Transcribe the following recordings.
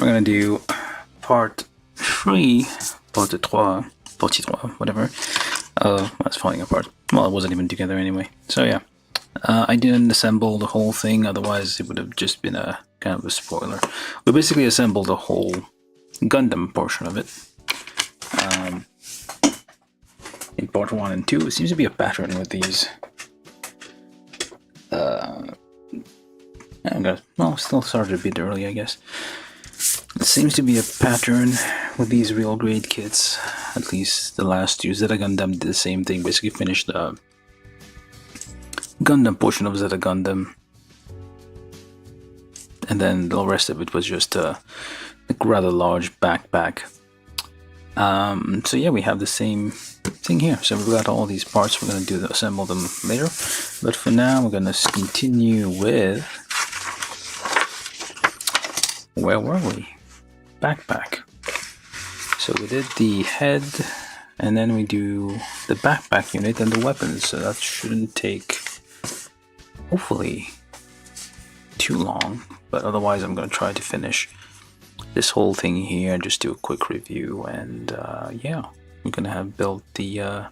we're gonna do part 3, partie 3, whatever, it's falling apart. Well, it wasn't even together anyway. So yeah, I didn't assemble the whole thing, otherwise it would have just been a kind of a spoiler. We basically assembled the whole Gundam portion of it. In part 1 and 2, it seems to be a pattern with these. Still started a bit early, I guess. It seems to be a pattern with these real grade kits. At least the last two. Zeta Gundam did the same thing. Basically finished the Gundam portion of Zeta Gundam, and then the rest of it was just a rather large backpack. So yeah, we have the same thing here. So we've got all these parts. We're gonna assemble them later. But for now, we're gonna continue with, where were we? Backpack. So we did the head, and then we do the backpack unit and the weapons. So that shouldn't take, hopefully, too long. But otherwise, I'm gonna try to finish this whole thing here and just do a quick review. And yeah, we're gonna have built the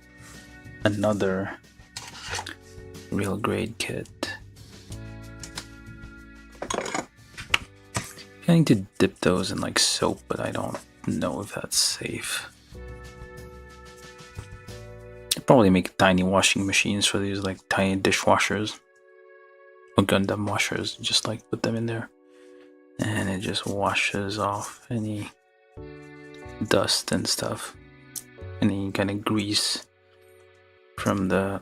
another real grade kit. I need to dip those in like soap, but I don't know if that's safe. I'd probably make tiny washing machines for these, like tiny dishwashers or Gundam washers. Just like put them in there, and it just washes off any dust and stuff, any kind of grease from the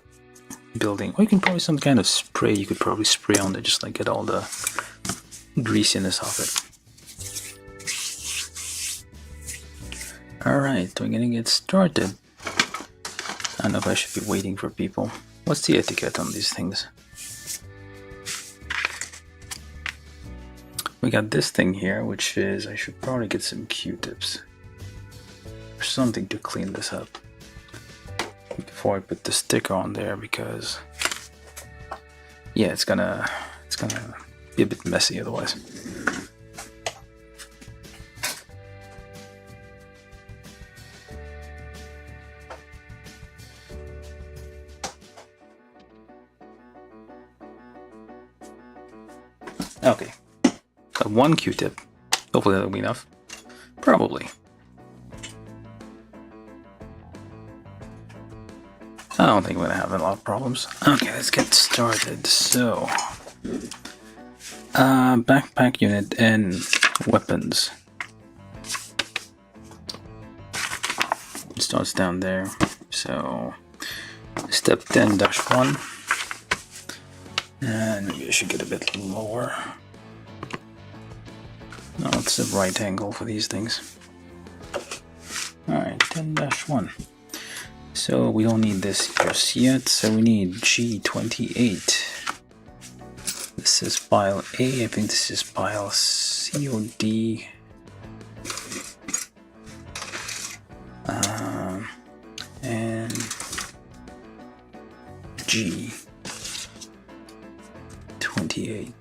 building. Or you can probably some kind of spray you could probably spray on it, just like get all the greasiness off it. Alright, we're gonna get started. I don't know if I should be waiting for people. What's the etiquette on these things? We got this thing here, which is, I should probably get some Q-tips or something to clean this up before I put the sticker on there, because yeah, it's gonna be a bit messy otherwise. Okay, got one Q-tip. Hopefully that'll be enough. Probably. I don't think we're gonna have a lot of problems. Okay, let's get started. So, backpack unit and weapons. It starts down there. So, step 10-1. And maybe I should get a bit lower. No, it's a right angle for these things. Alright, 10-1. So we don't need this just yet, so we need G28. This is file A, I think this is file C or D. And G28.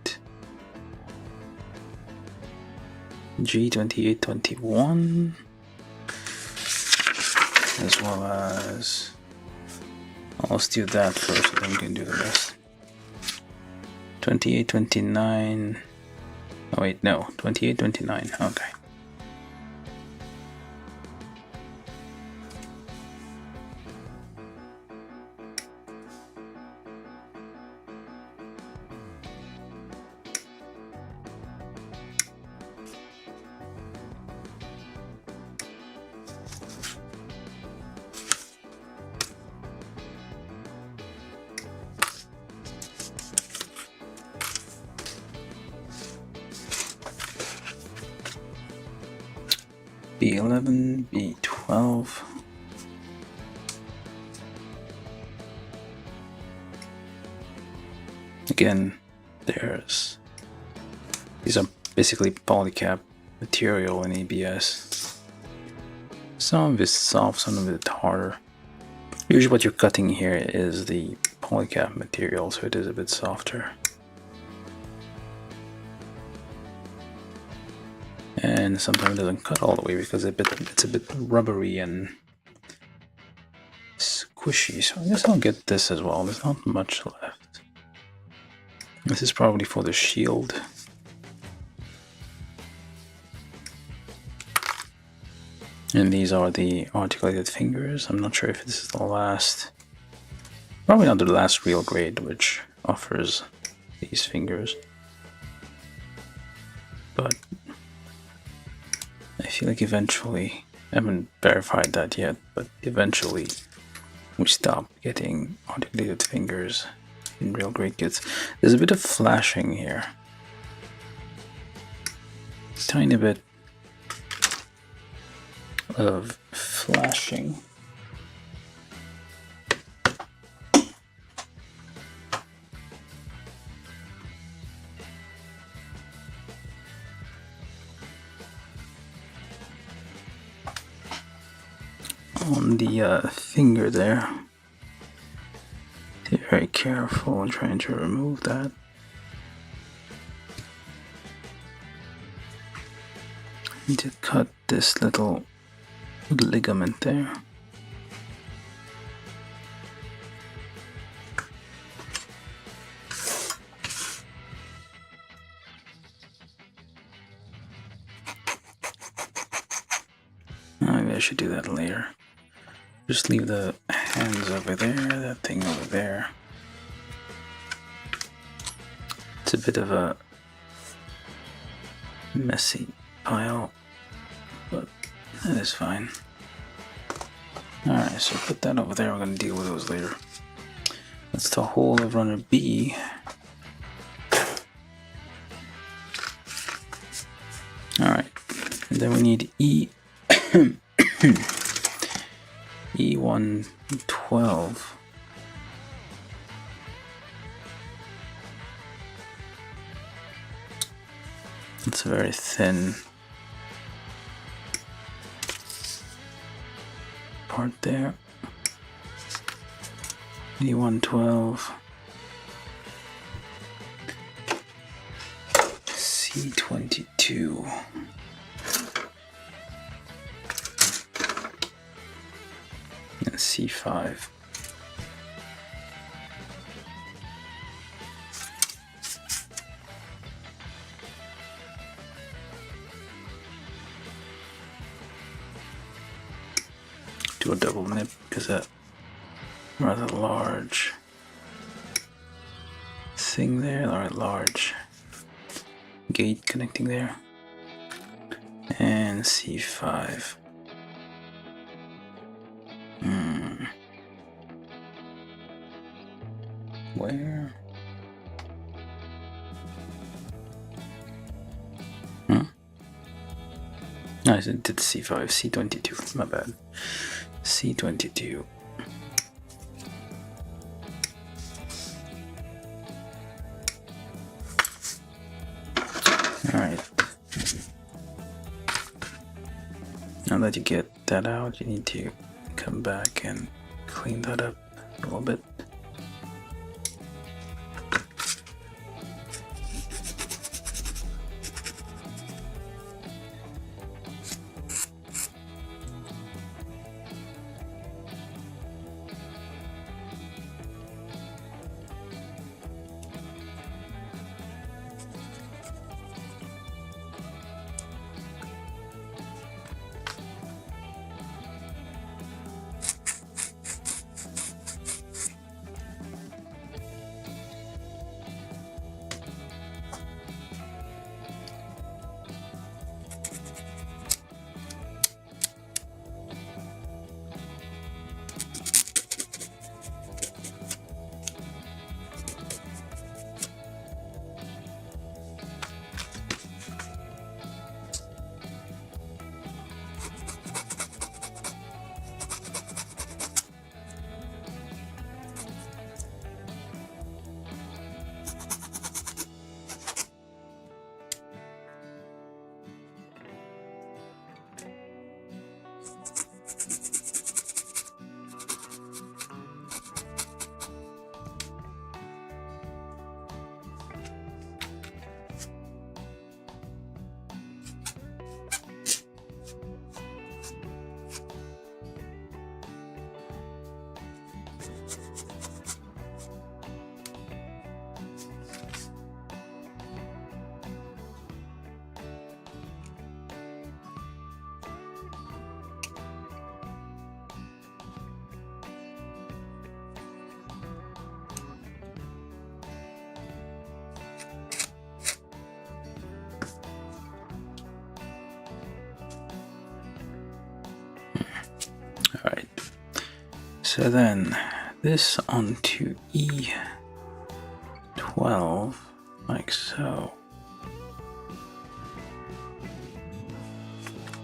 G2821. As well as, let's do that first, then we can do the rest. 2829. Oh wait, no, 2829. Okay. B11, B12. Again, these are basically polycap material in ABS. Some of it's soft, some of it's harder. Usually what you're cutting here is the polycap material, so it is a bit softer. And and sometimes it doesn't cut all the way because it's a bit rubbery and squishy. So I guess I'll get this as well. There's not much left. This is probably for the shield. And these are the articulated fingers. I'm not sure if this is the last, probably not the last real grade which offers these fingers, but I feel like eventually, I haven't verified that yet, but eventually we stop getting articulated fingers in real grade kits. There's a bit of flashing here, tiny bit of flashing. On the finger there. Be very careful in trying to remove that. Need to cut this little ligament there. Maybe I should do that later. Just leave the hands over there, that thing over there. It's a bit of a messy pile, but that is fine. Alright, so put that over there, we're going to deal with those later. That's the whole of runner B. Alright, and then we need E. E112. It's a very thin part there. E112. C22. And C5. Do a double nip because that rather large thing there, or large gate connecting there, and C5. Where? No, I did C5, C22, my bad. C22. Alright. Now that you get that out, you need to come back and clean that up a little bit. So then this onto E12, like so,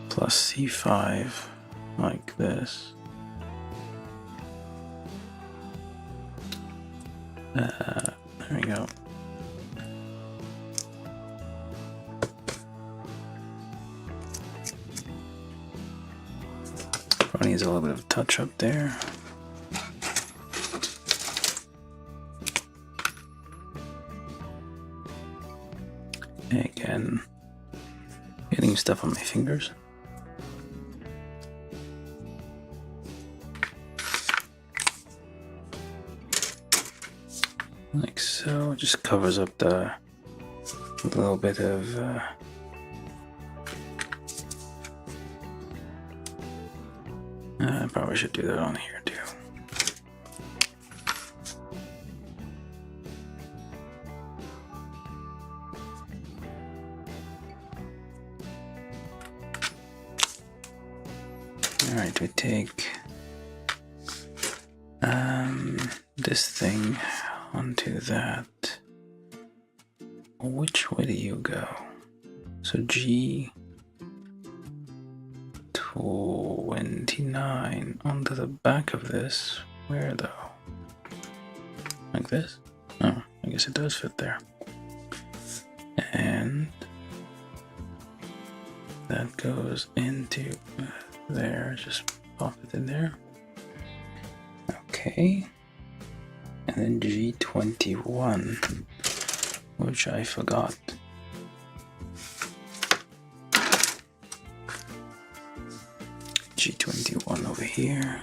plus C5, like this. There we go. Probably needs a little bit of touch up there. Again, getting stuff on my fingers. Like so, it just covers up the little bit of I probably should do that on here too. Alright, we take this thing onto that. Which way do you go? So G29 onto the back of this. Where though? Like this? Oh, I guess it does fit there. And that goes into there. Just pop it in there. Okay. And then G21, which I forgot. G21 over here.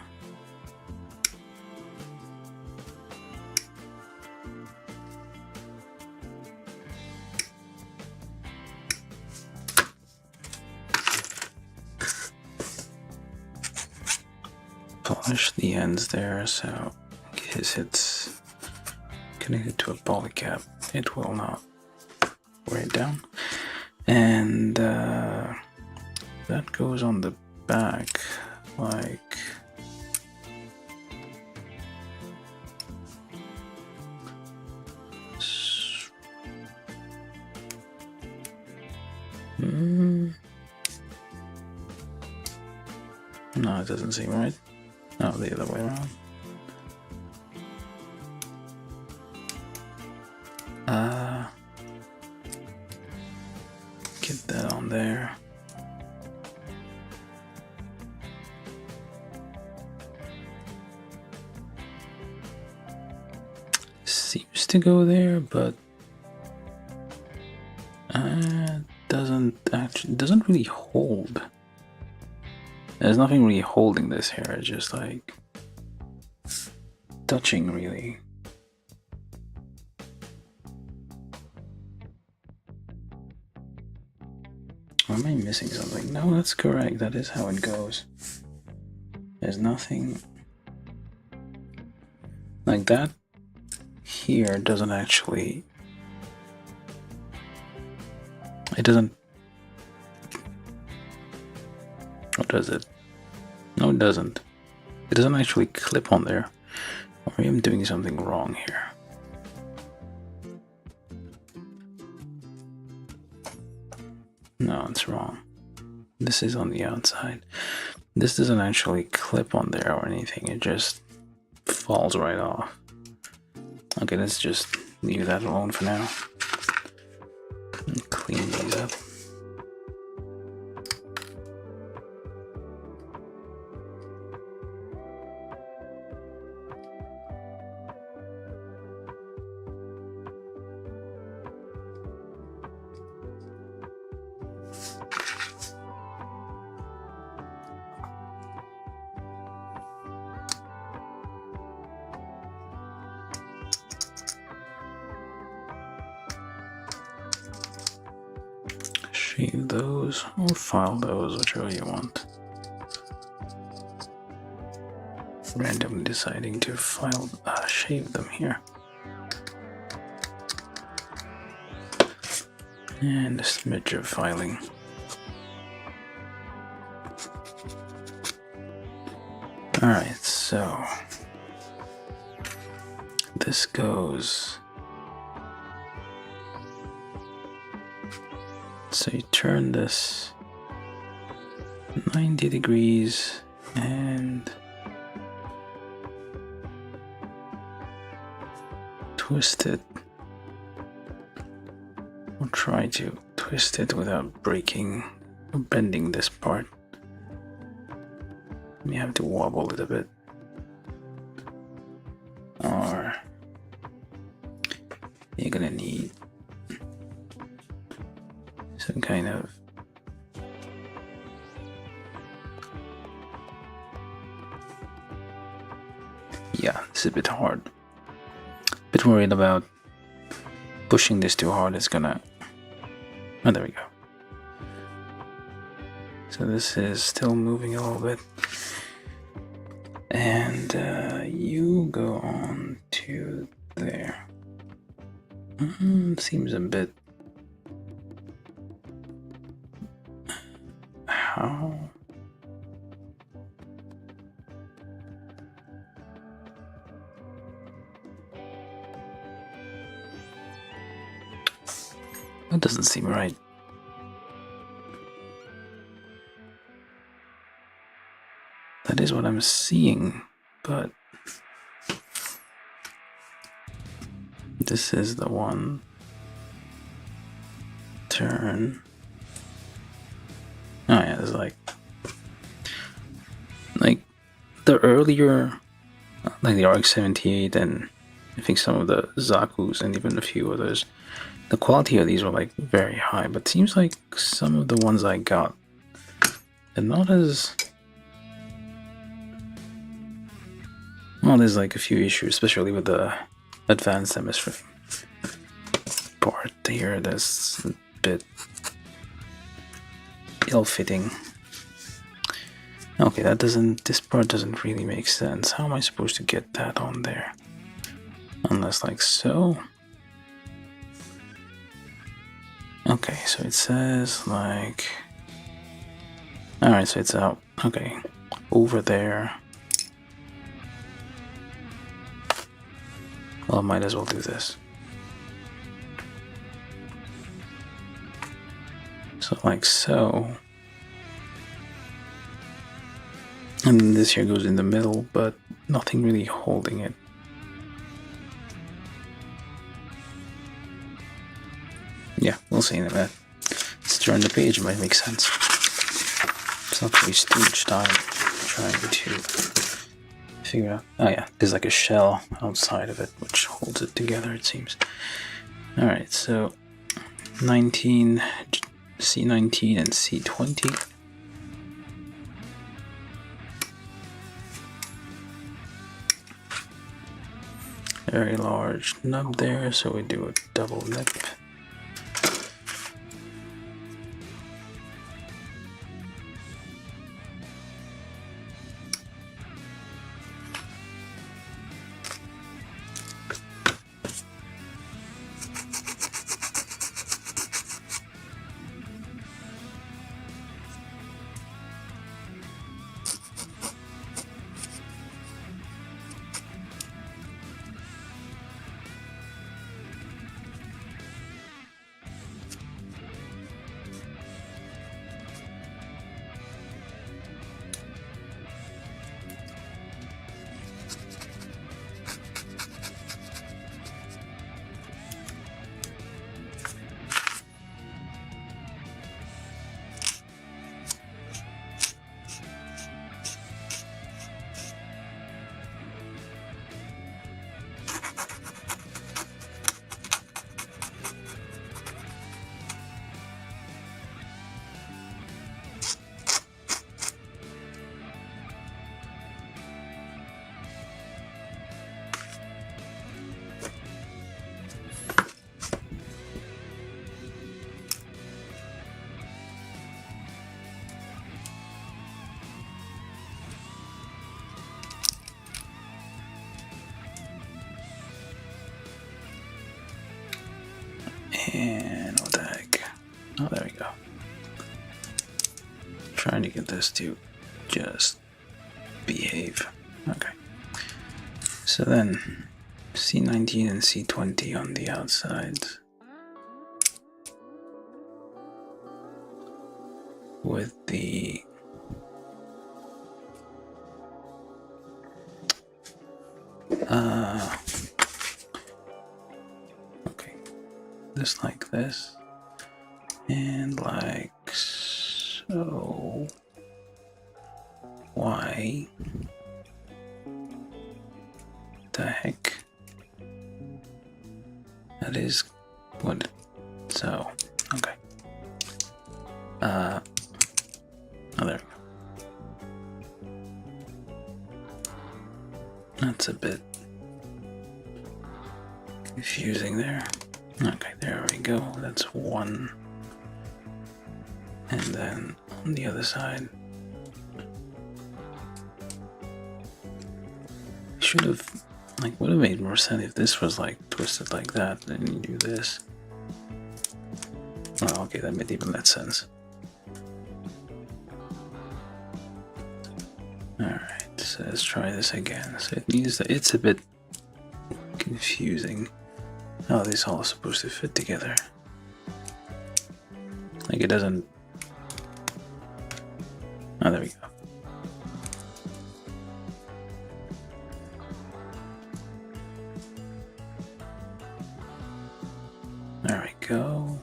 Polish the ends there so in case it's connected to a poly cap, it will not weigh it down. And that goes on the back like no, it doesn't seem right. No, the other way around. Get that on there. Seems to go there, but doesn't really hold. There's nothing really holding this here. It's just like touching really. Or am I missing something? No, that's correct. That is how it goes. There's nothing like that. Here doesn't actually. It doesn't. What does it? No, it doesn't. It doesn't actually clip on there. Or I am doing something wrong here. No, it's wrong. This is on the outside. This doesn't actually clip on there or anything. It just falls right off. Okay, let's just leave that alone for now. And clean these up. Shave those or file those, whichever you want. Randomly deciding to file, shave them here. And a smidge of filing. Alright, so this goes. So you turn this 90 degrees and twist it. Or try to twist it without breaking or bending this part. You have to wobble it a bit. Or you're gonna need some kind of it's a bit hard. Bit worried about pushing this too hard. It's gonna. Oh, there we go. So this is still moving a little bit, and you go on to there. Seems a bit. How? That doesn't seem right. That is what I'm seeing, but this is the one. Turn. Oh yeah, it's like the earlier, like the RX-78 and I think some of the Zaku's and even a few others. The quality of these were like very high, but it seems like some of the ones I got are not as well. There's like a few issues, especially with the advanced hemisphere part here. That's a bit ill-fitting. Okay, this part doesn't really make sense. How am I supposed to get that on there? Unless like so. Okay, so it says like... Alright, so it's out. Okay, over there. Well, I might as well do this. So like so. And then this here goes in the middle, but nothing really holding it. Yeah, we'll see in a minute. Let's turn the page, it might make sense. It's not waste too much time trying to figure out. Oh yeah, there's like a shell outside of it which holds it together, it seems. Alright, so 19, C19 and C20. Very large nub there, so we do a double nip. And what the heck? Oh, there we go. Trying to get this to just behave. Okay. So then C19 and C20 on the outside. With the okay, just like this, and like so. Why the heck? That is what. So okay. Oh, there we go. That's a bit confusing there. Okay, there we go. That's one. And then on the other side, should have, like, would have made more sense if this was like twisted like that, and you do this. Oh, okay, that made even less sense. Alright, so let's try this again. So it needs that, it's a bit confusing how this all is supposed to fit together. Like, it doesn't. Oh, there we go. There we go.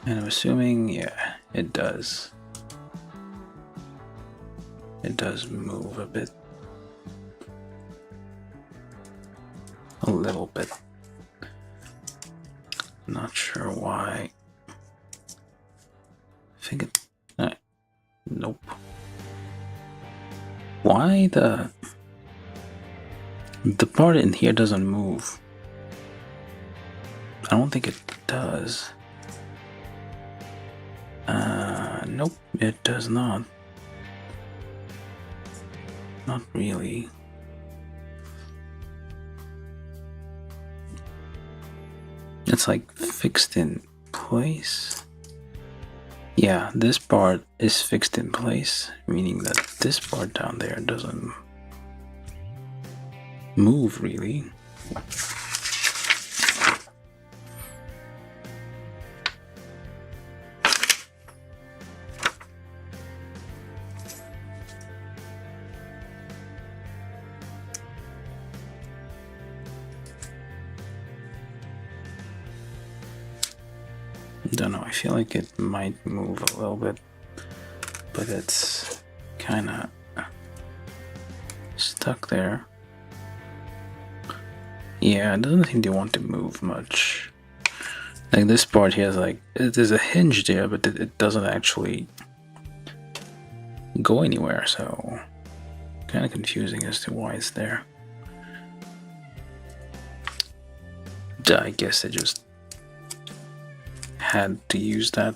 And I'm assuming, yeah, it does. It does move a bit. A little bit. Not sure why. I think it. Nope. Why the part in here doesn't move? I don't think it does. Nope, it does not. Not really. It's like fixed in place. Yeah, this part is fixed in place, meaning that this part down there doesn't move really. Don't know, I feel like it might move a little bit, but it's kind of stuck there. Yeah, it doesn't seem to want to move much. Like this part here is like, there's a hinge there, but it doesn't actually go anywhere, so kind of confusing as to why it's there. I guess it just had to use that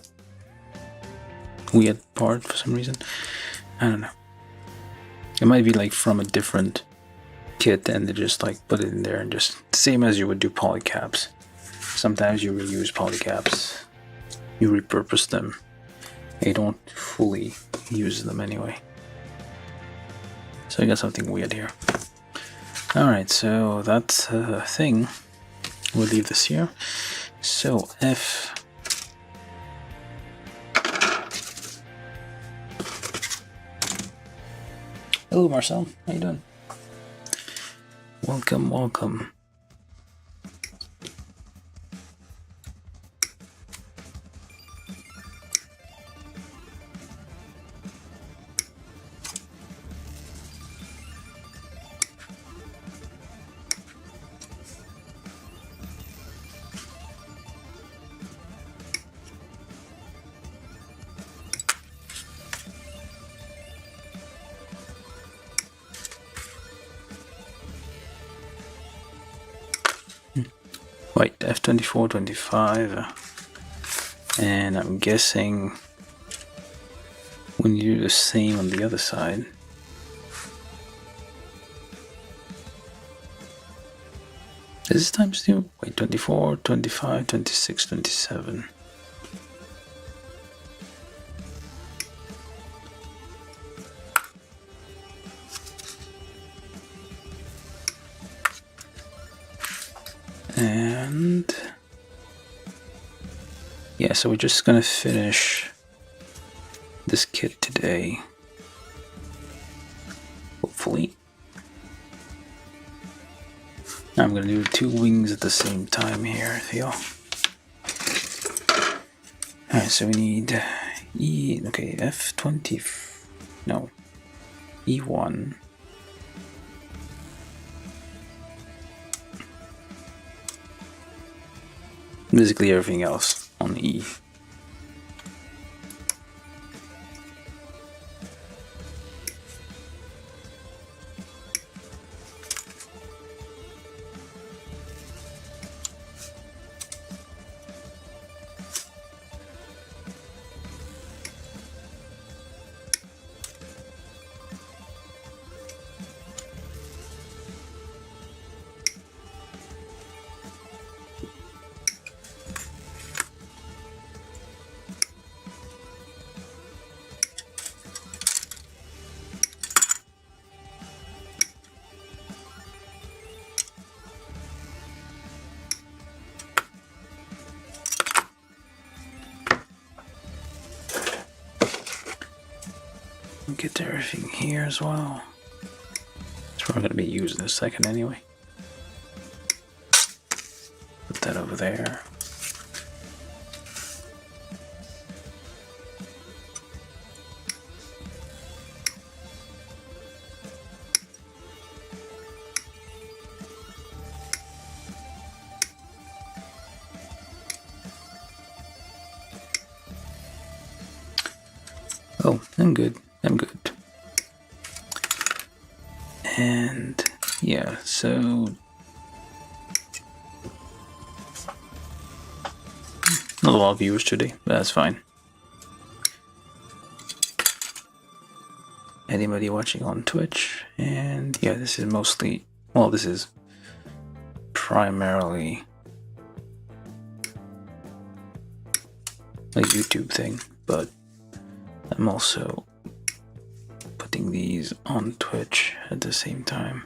weird part for some reason. I don't know. It might be like from a different kit and they just like put it in there and just same as you would do polycaps. Sometimes you reuse polycaps, you repurpose them, you don't fully use them anyway. So I got something weird here. Alright, so that's a thing. We'll leave this here. So F. Hello Marcel, how you doing? Welcome, welcome. Wait, F24, 25, and I'm guessing when you do the same on the other side, is this times 2? Wait, 24, 25, 26, 27. And yeah, so we're just gonna finish this kit today, hopefully. I'm gonna do 2 wings at the same time here, I feel. Alright, so we need F20, no, E1. Basically everything else on E. Get everything here as well. That's what I'm going to be using in a second anyway. Put that over there. Oh, I'm good. I'm good. And yeah, so not a lot of viewers today, but that's fine. Anybody watching on Twitch? And yeah, this is mostly, well, this is primarily a YouTube thing, but I'm also putting these on Twitch at the same time.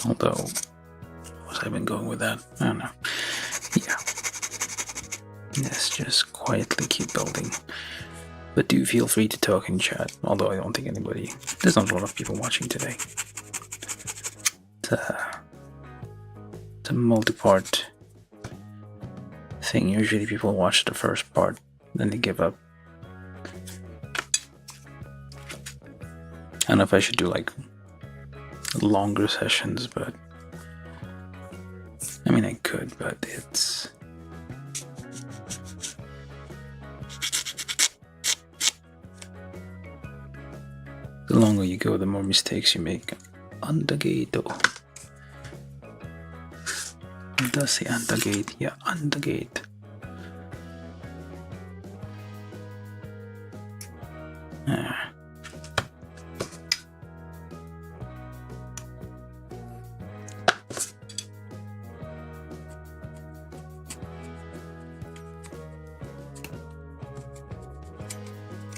Although, was I been going with that? I don't know. Yeah. Let's just quietly keep building. But do feel free to talk in chat, although I don't think anybody... There's not a lot of people watching today. It's a multi-part thing. Usually people watch the first part, then they give up. I don't know if I should do like longer sessions, but I mean I could, but it's the longer you go, the more mistakes you make. Andagato. It does say andagate, yeah, andagate.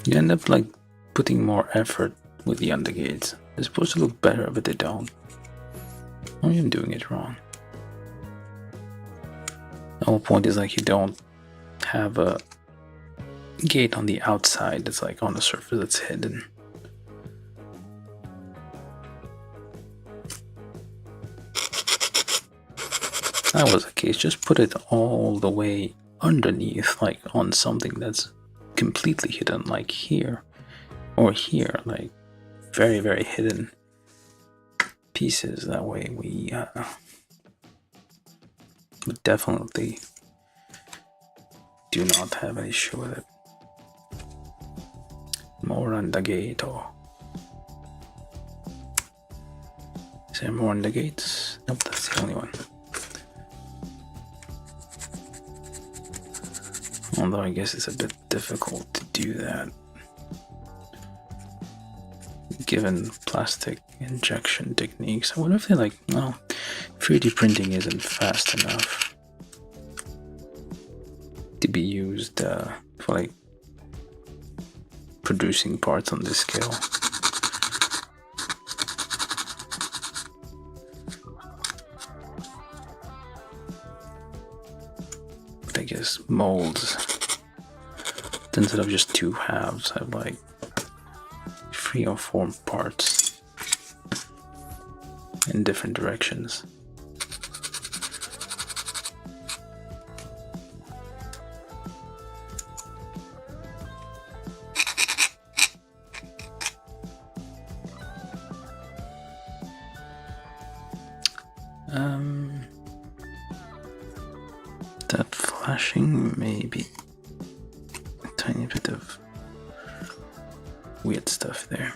You end up like putting more effort with the undergates. They're supposed to look better, but they don't. I'm even doing it wrong. The whole point is like you don't have a gate on the outside that's like on the surface that's hidden. If that was the case, just put it all the way underneath, like on something that's completely hidden, like here or here, like very, very hidden pieces. That way we definitely do not have an issue with it. More on the gate. Is there more on the gates? Nope, that's the only one. Although I guess it's a bit difficult to do that, given plastic injection techniques. I wonder if they're like, well, 3D printing isn't fast enough to be used for like producing parts on this scale. But I guess molds, instead of just 2 halves, have like 3 or 4 parts in different directions. That flashing may be a tiny bit of weird stuff there.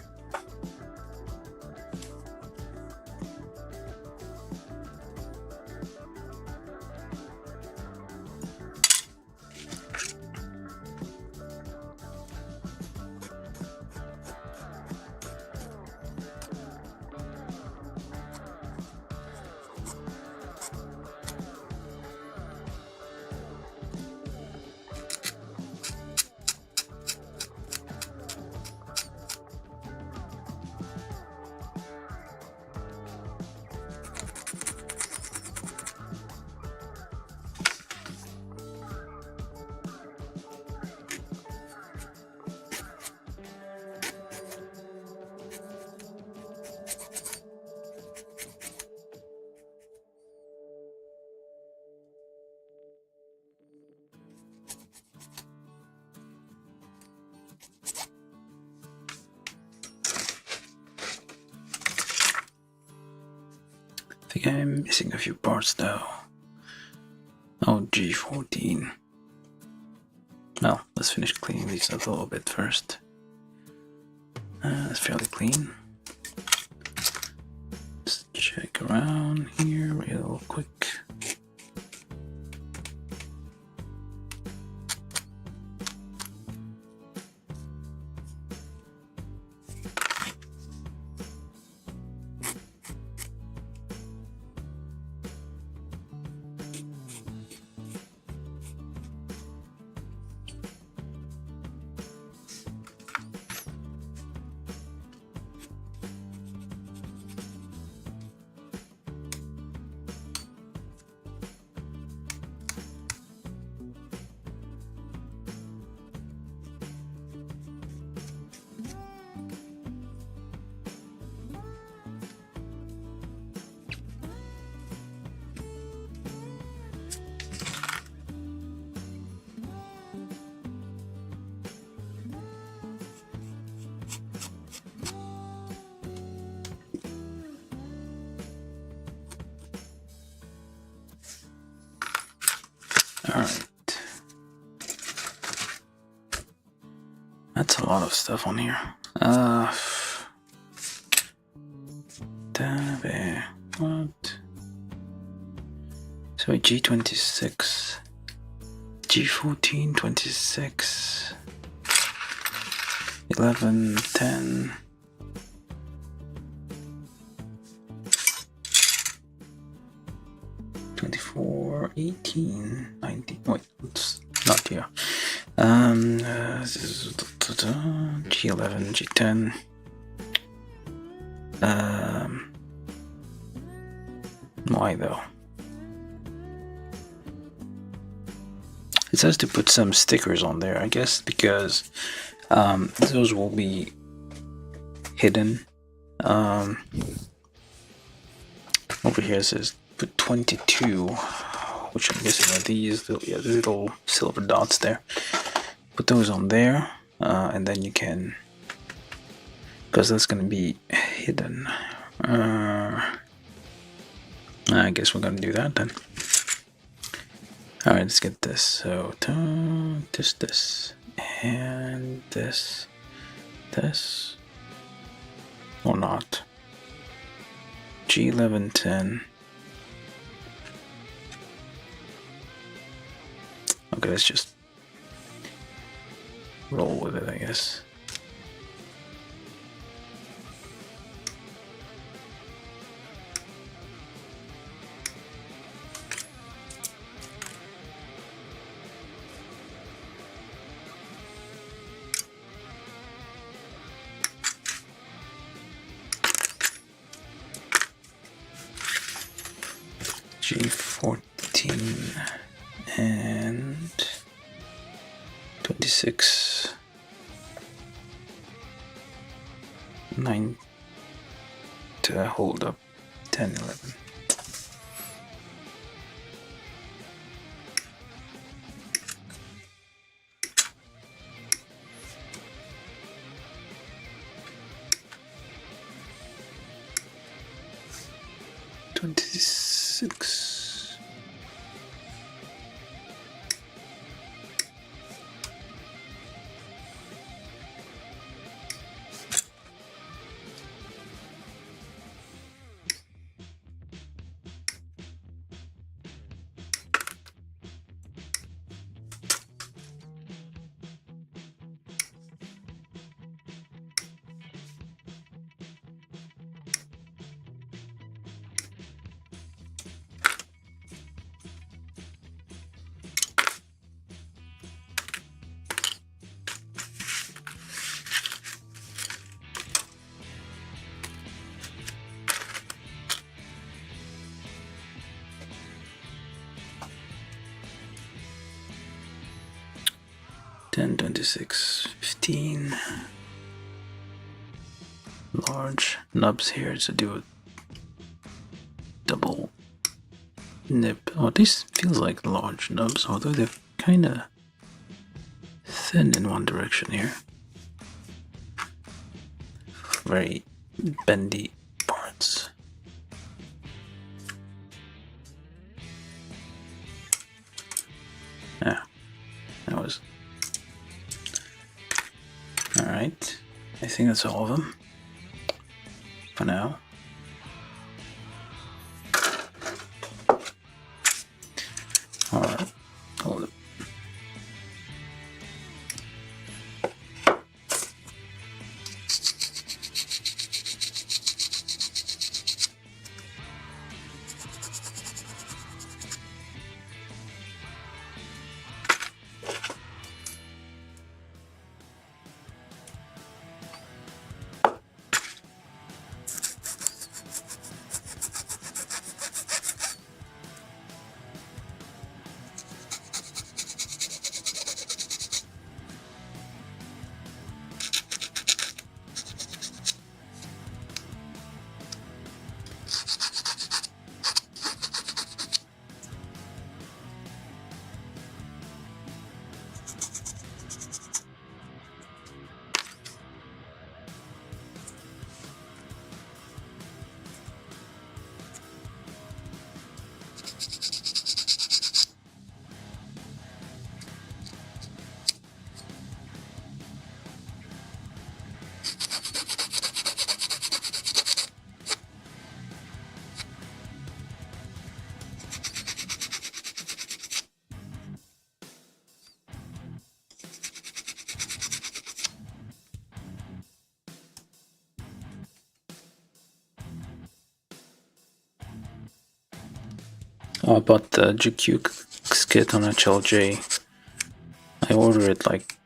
I think I'm missing a few parts though. Oh, G14. Well, let's finish cleaning these up a little bit first. It's fairly clean. Let's check around here real quick. Alright. That's a lot of stuff on here. What? So G26, G14, 26, 11, 10. Or 18, 19. Wait, it's not here. G11, G10. Why though? It says to put some stickers on there, I guess, because those will be hidden. Over here it says put 22, which I'm guessing are these little silver dots there. Put those on there, and then you can because that's gonna be hidden. I guess we're gonna do that then. Alright, let's get this. So this and this or not. G1110. Okay, let's just roll with it, I guess. G14 and 26, 9 to hold up, 10, 11. Six. Ten, 26, 15. Large nubs here to do a double nib. Oh, this feels like large nubs, although they're kind of thin in one direction here. Very bendy parts. Yeah, that was... Alright, I think that's all of them for now. Alright, hold it. Oh, I bought the GQ kit on HLJ. I ordered it like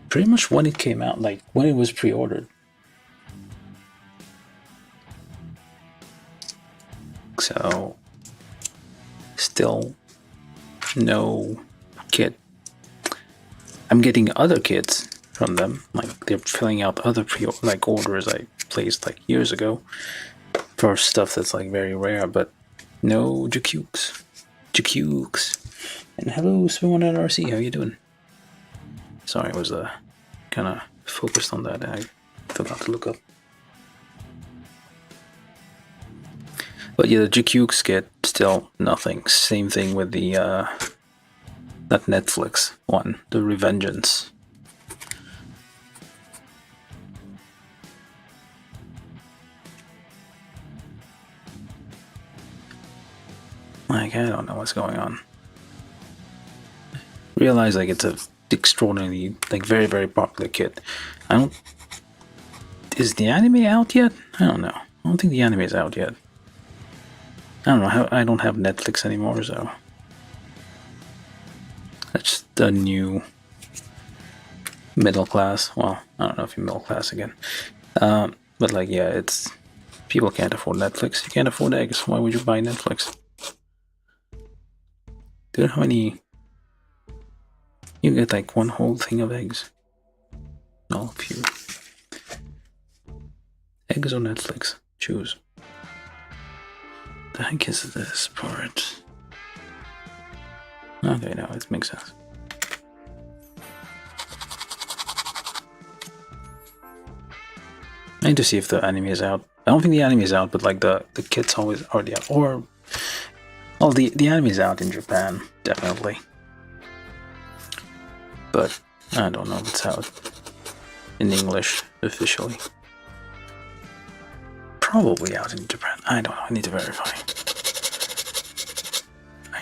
pretty much when it came out, like when it was pre-ordered. So still no kit. I'm getting other kits from them, like they're filling out other orders I placed like years ago for stuff that's like very rare, but no GQs. And hello, Swing1RC, how you doing? Sorry, I was kind of focused on that and I forgot to look up But yeah, the GQs get still nothing. Same thing with the that Netflix one, the Revengeance. Like, I don't know what's going on. Realize like it's a extraordinarily, like, very, very popular kit. I don't. Is the anime out yet? I don't know. I don't think the anime is out yet. I don't know. I don't have Netflix anymore, so that's the new middle class. Well, I don't know if you're middle class again, but like, yeah, it's people can't afford Netflix. You can't afford eggs. Why would you buy Netflix? Do you know how many? You get like one whole thing of eggs. No, few. Eggs or Netflix? Choose. The heck is this part? Okay, now it makes sense. I need to see if the anime is out. I don't think the anime is out, but like the kit's always already out. Or, well, the anime is out in Japan, definitely. But I don't know if it's out in English officially. Probably out in Japan. I don't know. I need to verify.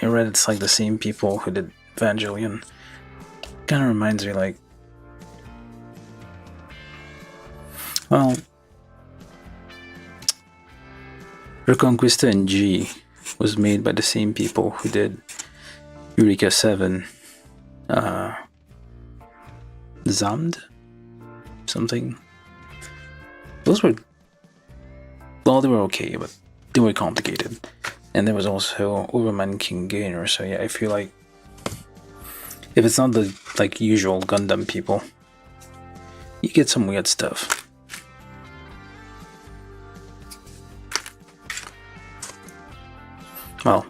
I read it's like the same people who did Evangelion. Kind of reminds me, like, well, Reconquista and G was made by the same people who did Eureka 7, Zamd? Something. Those were, well, they were okay, but they were complicated. And there was also Overman King Gainer, so yeah, I feel like if it's not the like usual Gundam people, you get some weird stuff. Well,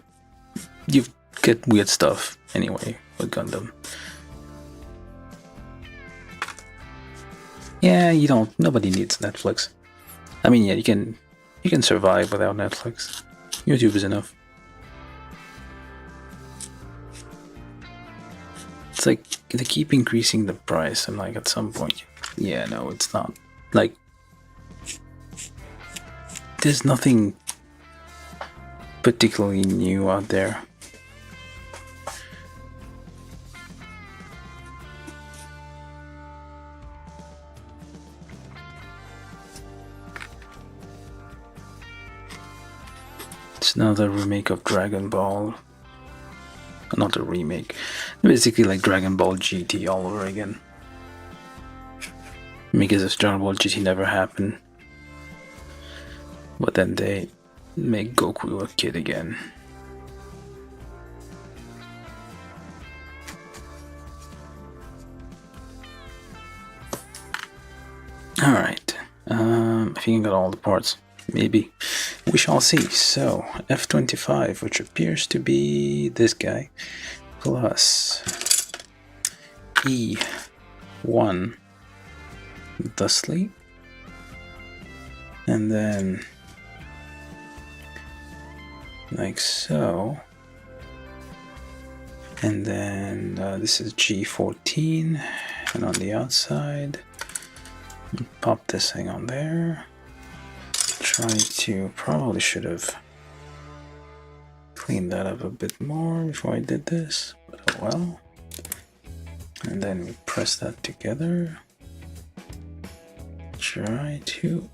you get weird stuff anyway with Gundam. Yeah, you don't. Nobody needs Netflix. I mean, yeah, you can survive without Netflix. YouTube is enough. It's like they keep increasing the price, and like at some point, yeah, no, it's not. Like, there's nothing particularly new out there. It's another remake of Dragon Ball. Not a remake. Basically like Dragon Ball GT all over again. Because if Dragon Ball GT never happened. But then they make Goku a kid again. Alright. I think I got all the parts. Maybe. We shall see. So, F25, which appears to be this guy, plus E1 thusly, and then like so, and then this is G14, and on the outside, pop this thing on there. Probably should have cleaned that up a bit more before I did this, but oh well. And then we press that together. Try to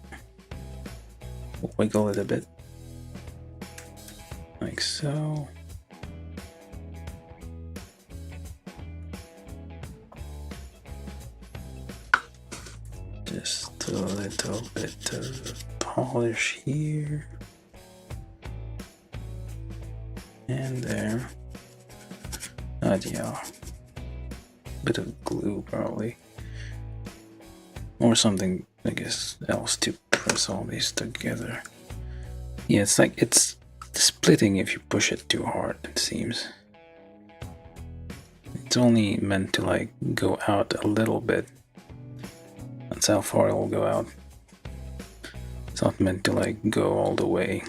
wiggle it a bit, like so. Just a little bit of polish here and there. Yeah, bit of glue probably, or something I guess else to press all these together. Yeah, it's like it's splitting if you push it too hard, it seems. It's only meant to like go out a little bit. That's how far it will go out. It's not meant to like go all the way.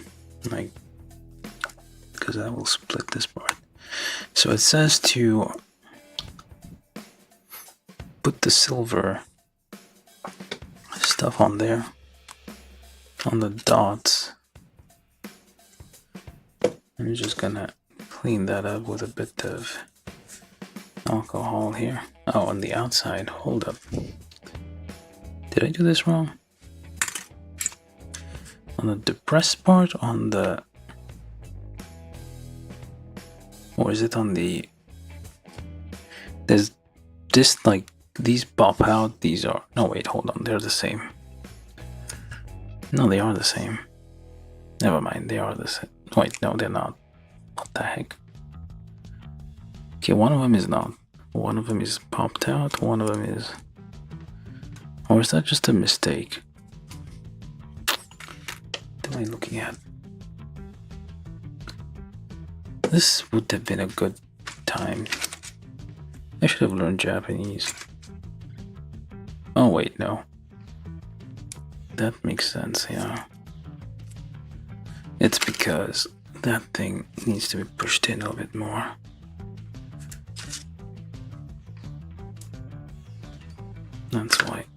Like, because that will split this part. So it says to put the silver stuff on there, on the dots. I'm just gonna clean that up with a bit of alcohol here. Oh, on the outside, hold up. Did I do this wrong? On the depressed part, on the... Or is it on the... There's this, like, these pop out, these are... No, wait, hold on, they're the same. No, they are the same. Never mind, they are the same. Wait, no, they're not. What the heck? Okay, one of them is not. One of them is popped out, one of them is... Or is that just a mistake? What am I looking at? This would have been a good time. I should have learned Japanese. Oh wait, no. That makes sense, yeah. It's because that thing needs to be pushed in a little bit more. That's why it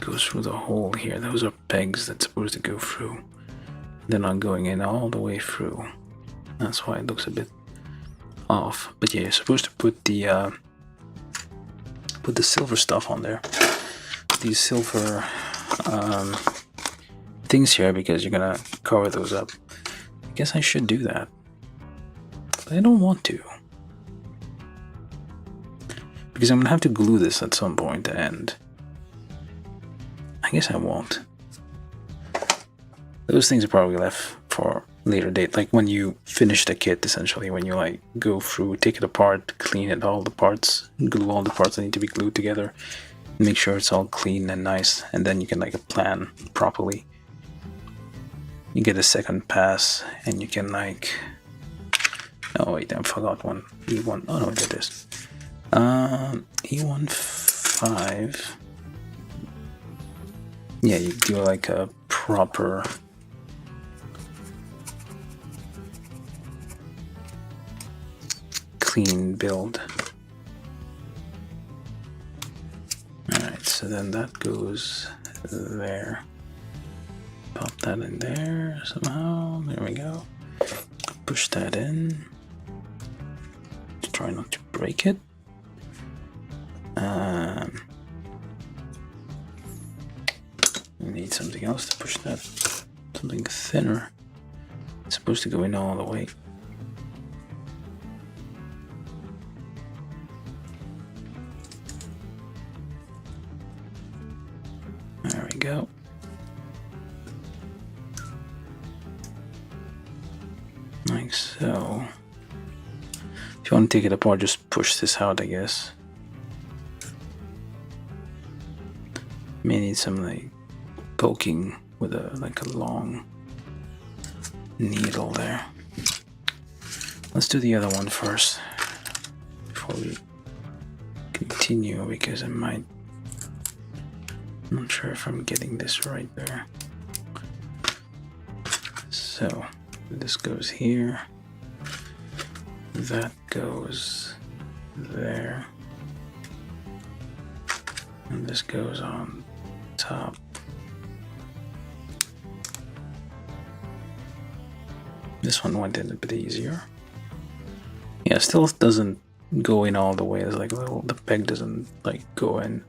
goes through the hole here. Those are pegs that's supposed to go through. They're not going in all the way through. That's why it looks a bit off. But yeah, you're supposed to put the silver stuff on there. These silver things here, because you're gonna cover those up. I guess I should do that, but I don't want to, because I'm gonna have to glue this at some point, and I guess I won't. Those things are probably left for later date, like when you finish the kit, essentially, when you like go through, take it apart, clean it, all the parts, glue all the parts that need to be glued together, make sure it's all clean and nice, and then you can like plan properly. You get a second pass, and you can like... Oh wait, I forgot one. E1. Oh no, I did this. E15. Yeah, you do like a proper... clean build. Alright, so then that goes there. Pop that in there somehow. There we go. Push that in. Try not to break it. We need something else to push that. Something thinner. It's supposed to go in all the way. There we go. Like so. If you want to take it apart, just push this out, I guess. May need some like poking with a long needle there. Let's do the other one first before we continue, because I might... I'm not sure if I'm getting this right there. So this goes here, that goes there, and this goes on top. This one went in a bit easier. Yeah, still doesn't go in all the way. It's like the peg doesn't like go in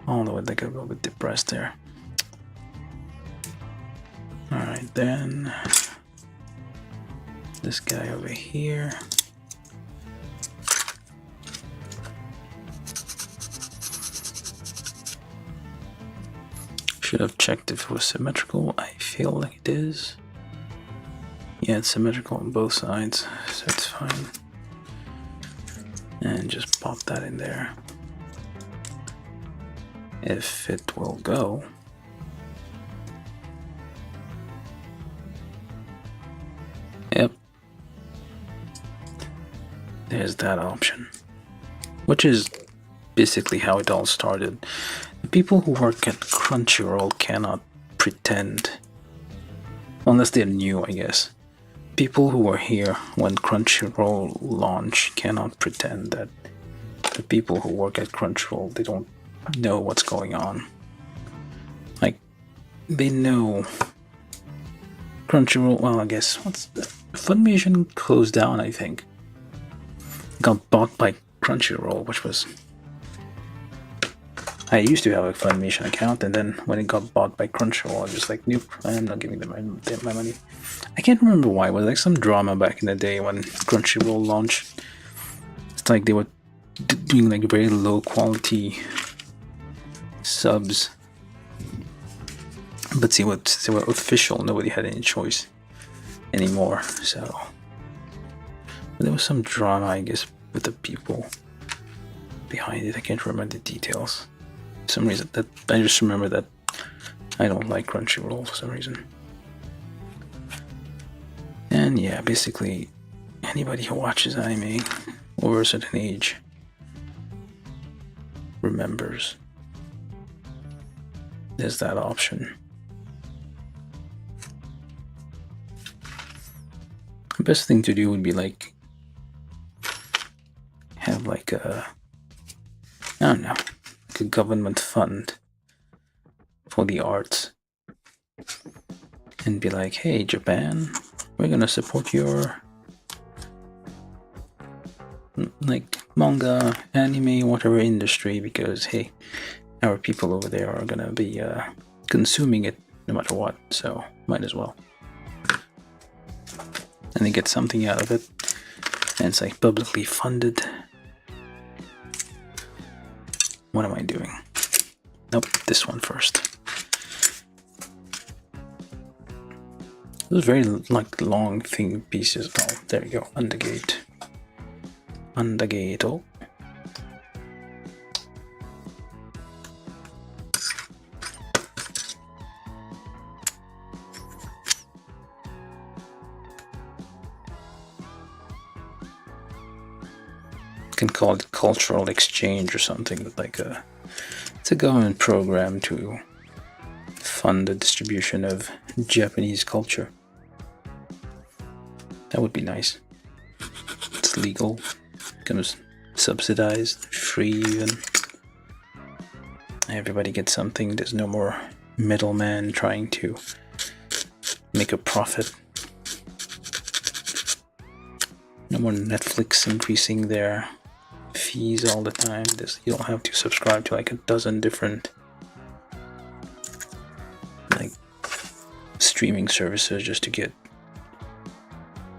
all the way, like a little bit depressed there. Alright, then this guy over here. Should have checked if it was symmetrical. I feel like it is. Yeah, it's symmetrical on both sides, so it's fine. And just pop that in there. If it will go. Yep. There's that option. Which is basically how it all started. The people who work at Crunchyroll cannot pretend Unless they're new, I guess. People who were here when Crunchyroll launched cannot pretend that the people who work at Crunchyroll, they don't know what's going on. Like, they know Crunchyroll, well, I guess, Funimation closed down, I think. Got bought by Crunchyroll, which was... I used to have a Funimation account, and then when it got bought by Crunchyroll, I was just like, nope, I'm not giving them my money. I can't remember why. It was like some drama back in the day when Crunchyroll launched. It's like they were doing like very low quality subs. But see, they were official, nobody had any choice anymore, so... But there was some drama, I guess, with the people behind it. I can't remember the details. For some reason, I just remember that I don't like Crunchyroll for some reason. And yeah, basically, anybody who watches anime over a certain age remembers there's that option. The best thing to do would be like have like a, I don't know, like a government fund for the arts, and be like, hey Japan, we're gonna support your like manga, anime, whatever industry, because hey, our people over there are gonna be consuming it no matter what, so might as well. And they get something out of it, and it's like publicly funded. What am I doing? Nope, this one first. Those very like long thin pieces. Oh, there you go. Undergate. Undergate. Oh. Can call it cultural exchange or something, like it's a government program to fund the distribution of Japanese culture. That would be nice. It's legal, kind of subsidized, free even. Everybody gets something. There's no more middleman trying to make a profit. No more Netflix increasing their fees all the time. You don't have to subscribe to like a dozen different like streaming services just to get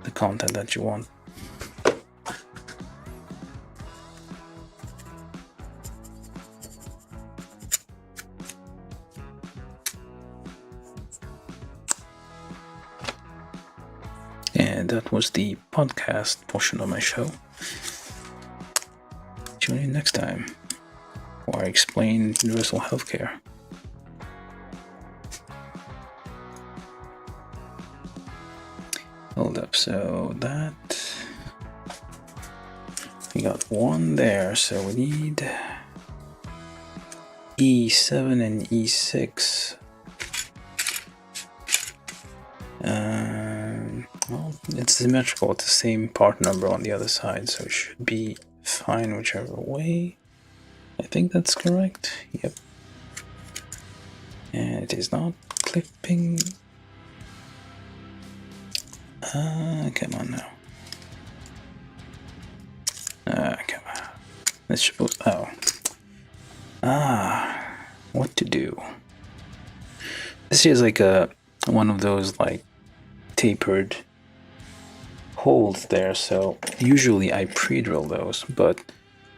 the content that you want. And that was the podcast portion of my show. Tune in next time, where I explain universal healthcare. Hold up, so that... we got one there, so we need E7 and E6. Well, it's symmetrical, it's the same part number on the other side, so it should be fine whichever way. I think that's correct. Yep. And it is not clipping. Come on now. Come on. This supposed. Oh. What to do? This is like one of those like tapered holes there, so usually I pre-drill those, but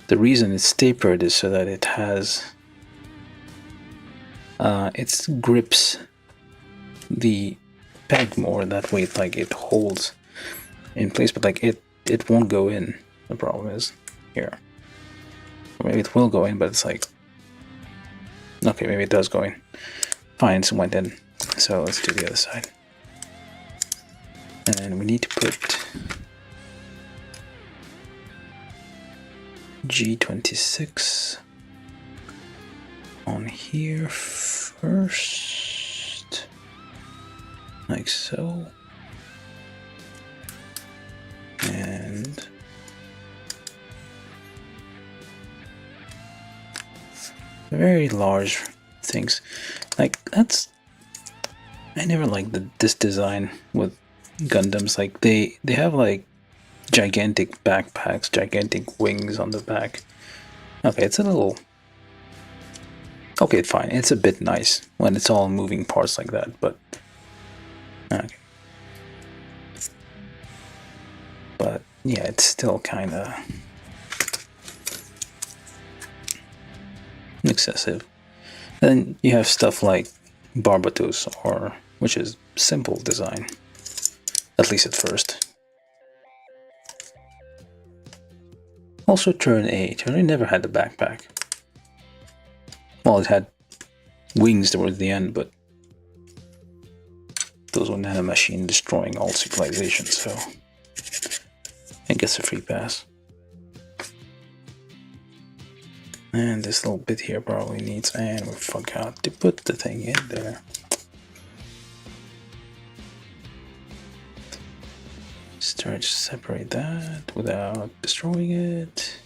the reason it's tapered is so that it has it grips the peg more, that way it holds in place, but like it won't go in. The problem is here. Or maybe it will go in, but it's like, okay, maybe it does go in. Fine, so it went in. So let's do the other side. And we need to put G26 on here first. like so. And very large things. Like that's, I never liked this design with Gundams. Like they have like gigantic backpacks, gigantic wings on the back. Okay, it's a little, okay, fine. It's a bit nice when it's all moving parts like that, but okay. But yeah, it's still kind of excessive. Then you have stuff like Barbatos, or which is simple design, at least at first. Also, Turn A. Turn A never had a backpack. Well, it had wings towards the end, but those were nanomachine destroying all civilization, so I guess a free pass. And this little bit here probably needs, and we forgot to put the thing in there. Start to separate that without destroying it.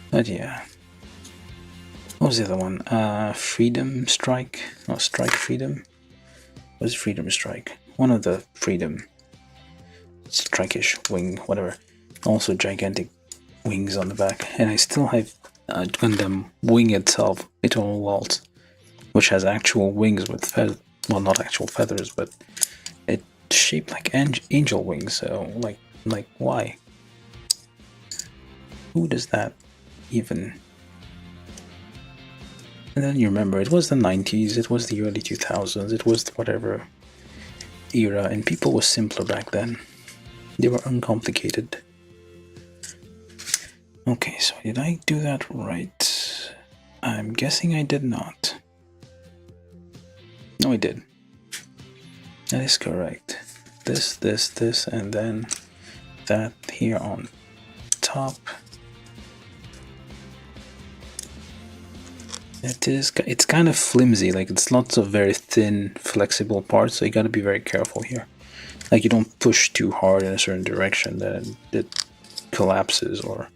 But yeah. What was the other one? Freedom Strike? No, Strike Freedom? What was Freedom Strike? One of the Freedom Strike-ish wing, whatever. Also gigantic wings on the back. And I still have Gundam Wing itself, Eternal Waltz, which has actual wings with feathers. Well, not actual feathers, but it's shaped like angel wings. So, like why? Who does that even? And then you remember, it was the 90s, it was the early 2000s, it was whatever era, and people were simpler back then. They were uncomplicated. Okay, so did I do that right? I'm guessing I did not. No, I did. That is correct. This, and then that here on top. It's kind of flimsy, like it's lots of very thin, flexible parts, so you gotta be very careful here. Like you don't push too hard in a certain direction, then it collapses or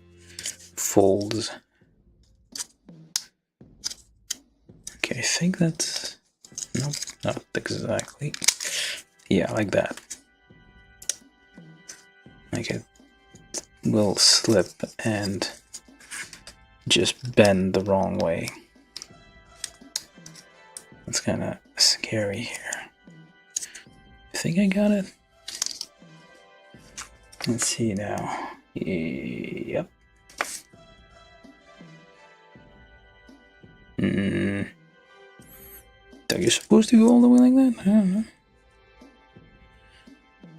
folds. Okay, I think that's... Nope, not exactly. Yeah, like that. Like it will slip and just bend the wrong way. It's kind of scary here. I think I got it. Let's see now. Yep. Are you supposed to go all the way like that? I don't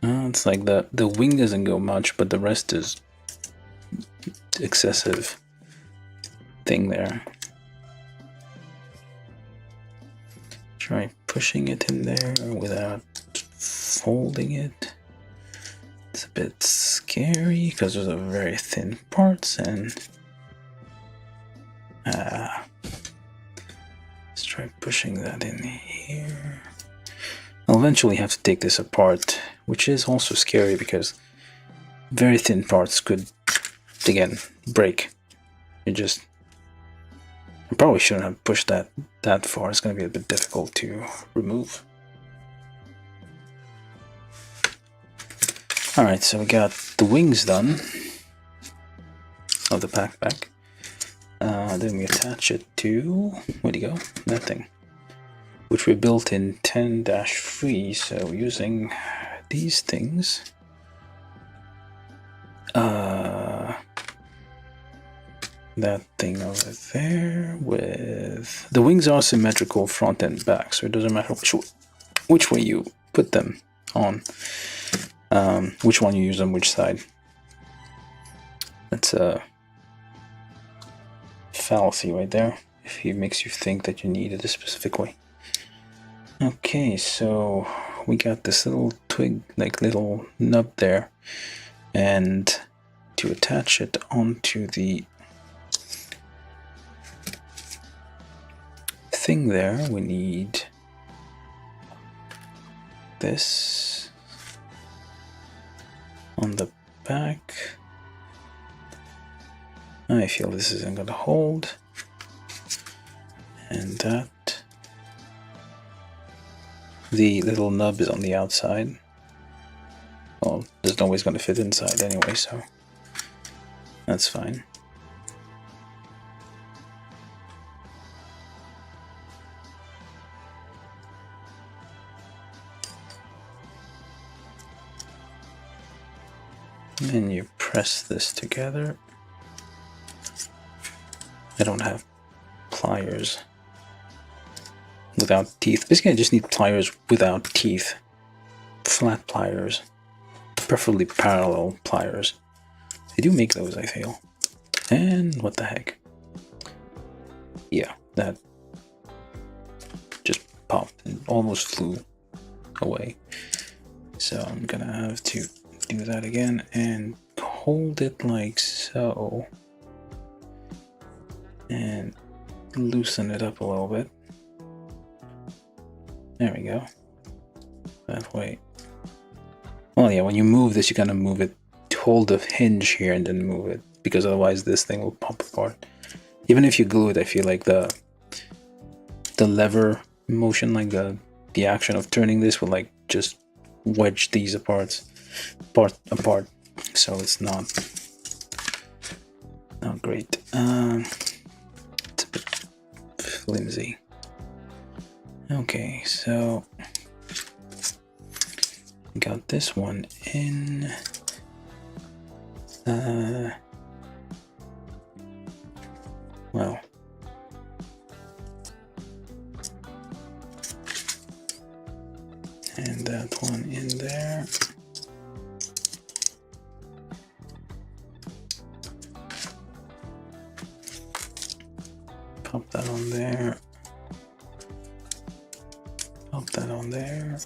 know. It's like the wing doesn't go much, but the rest is excessive thing there. Try pushing it in there without folding it. It's a bit scary because those are very thin parts, and let's try pushing that in here. I'll eventually have to take this apart, which is also scary because very thin parts could, again, break. I probably shouldn't have pushed that far. It's going to be a bit difficult to remove. Alright, so we got the wings done of the backpack. Then we attach it to, where'd you go? That thing. Which we built in 10-3, so using these things. That thing over there with... The wings are symmetrical front and back, so it doesn't matter which way you put them on. Which one you use on which side. That's a fallacy right there, if he makes you think that you need it a specific way. Okay, so we got this little twig, like little nub there, and to attach it onto the thing there, we need this on the back. I feel this isn't gonna hold. And that. The little nub is on the outside. Well, there's no way it's gonna fit inside anyway, so that's fine. And you press this together. I don't have pliers without teeth. Basically, I just need pliers without teeth. Flat pliers. Preferably parallel pliers. They do make those, I feel. And what the heck? Yeah, that just popped and almost flew away. So I'm gonna have to do that again and hold it like so. And loosen it up a little bit. There we go. That way. Well, yeah, when you move this, you gotta move it to hold the hinge here and then move it, because otherwise this thing will pop apart. Even if you glue it, I feel like the lever motion, like the action of turning this will like just wedge these apart. So it's not great. It's a bit flimsy. Okay, so got this one in. Well, and that one in there. Pop that on there. Pop that on there.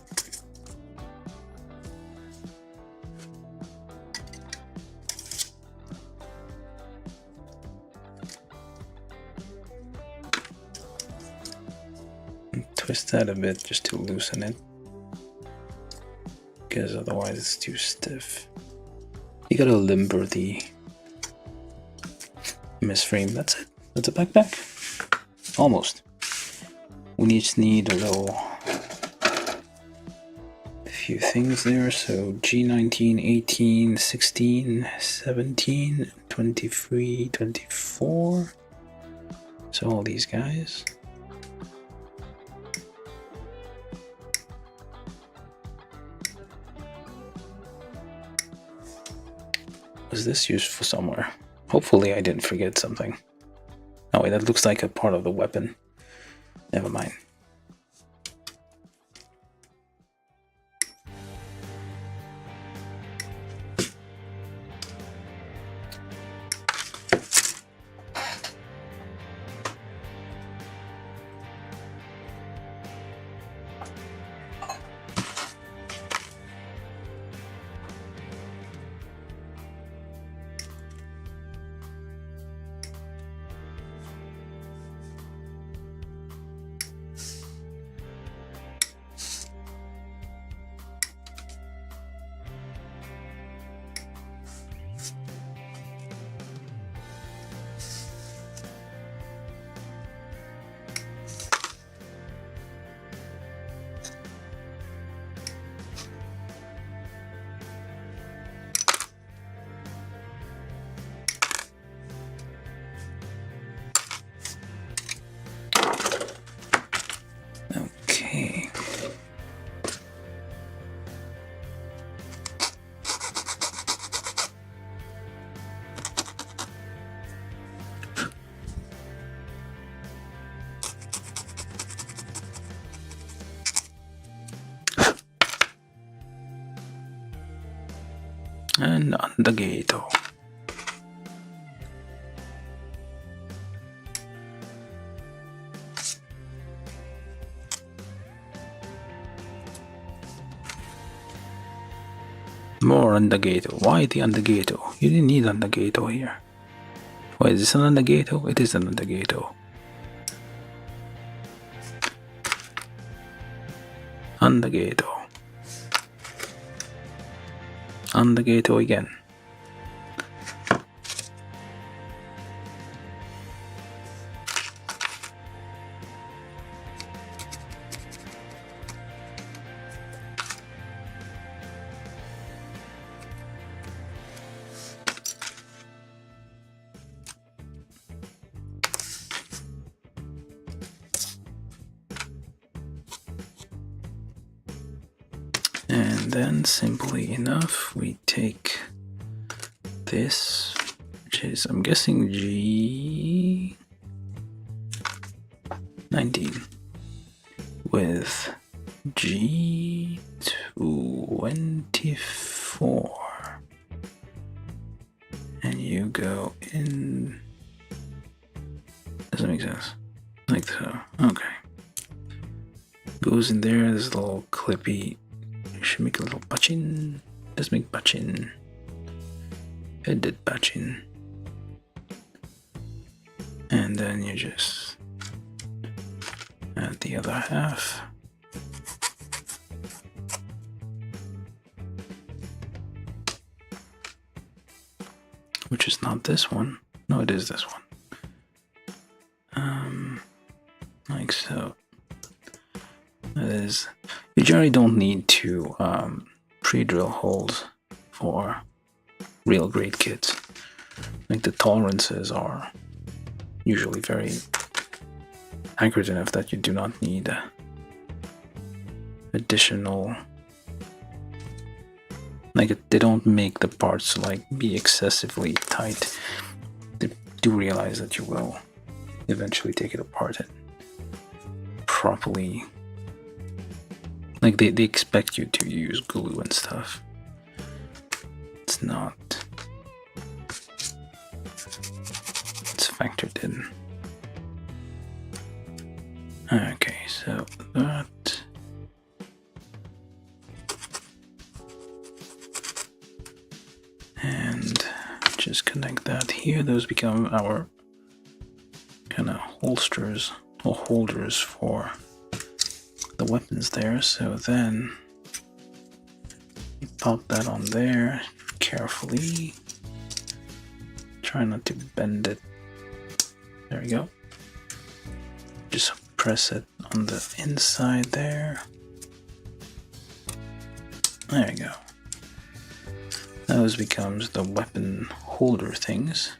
And twist that a bit just to loosen it, because otherwise it's too stiff. You gotta limber the Misc frame. That's it. That's a backpack. Almost. We just need a little few things there. So G19, 18, 16, 17, 23, 24. So all these guys. Was this useful somewhere? Hopefully I didn't forget something. Oh wait, that looks like a part of the weapon. Never mind. Okay. And on the gate. More Undergato. Why the Undergato? You didn't need Undergato here. Why is this an Undergato? It is an Undergato. Andageto. Andageto again. And then, simply enough, we take this, which is, I'm guessing, G19, with G24. And you go in. Doesn't make sense. Like so. Okay. Goes in there, this little clippy. Should make a little button. Let's make button. Edit button. And then you just add the other half. Which is not this one. No, it is this one. Like so. That is. You generally don't need to pre-drill holes for real great kits. Like the tolerances are usually very accurate enough that you do not need additional. Like they don't make the parts like be excessively tight. They do realize that you will eventually take it apart and properly. Like they expect you to use glue and stuff. It's not. It's factored in. Okay, so that. And just connect that here. Those become our kind of holsters or holders for the weapons there. So then you pop that on there carefully. Try not to bend it. There we go. Just press it on the inside there. There you go. Those becomes the weapon holder things.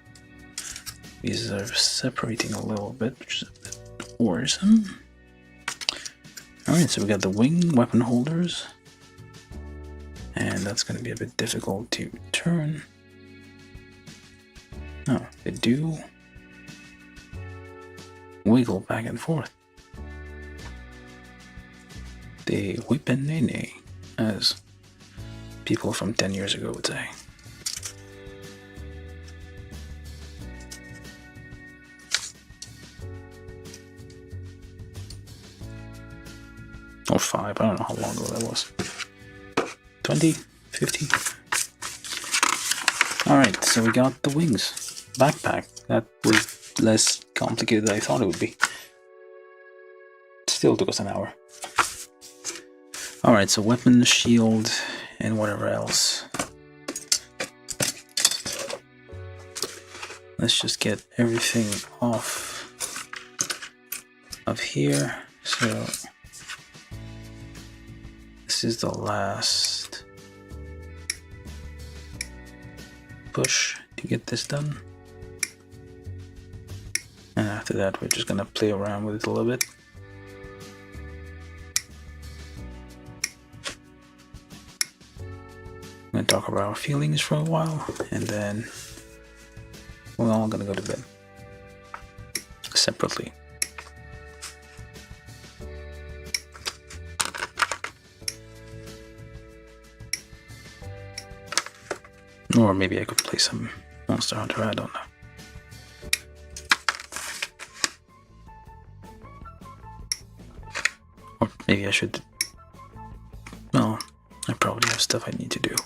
These are separating a little bit, which is a bit worrisome. Alright, so we got the wing weapon holders. And that's going to be a bit difficult to turn. Oh, they do wiggle back and forth. They whip and nay, as people from 10 years ago would say. Or 5, I don't know how long ago that was. 20? 50? Alright, so we got the wings. Backpack. That was less complicated than I thought it would be. Still took us an hour. Alright, so weapon, shield, and whatever else. Let's just get everything off of here. So this is the last push to get this done. And after that, we're just gonna play around with it a little bit. I'm gonna talk about our feelings for a while, and then we're all gonna go to bed separately. Or maybe I could play some Monster Hunter, I don't know. Or maybe I should. Well, I probably have stuff I need to do.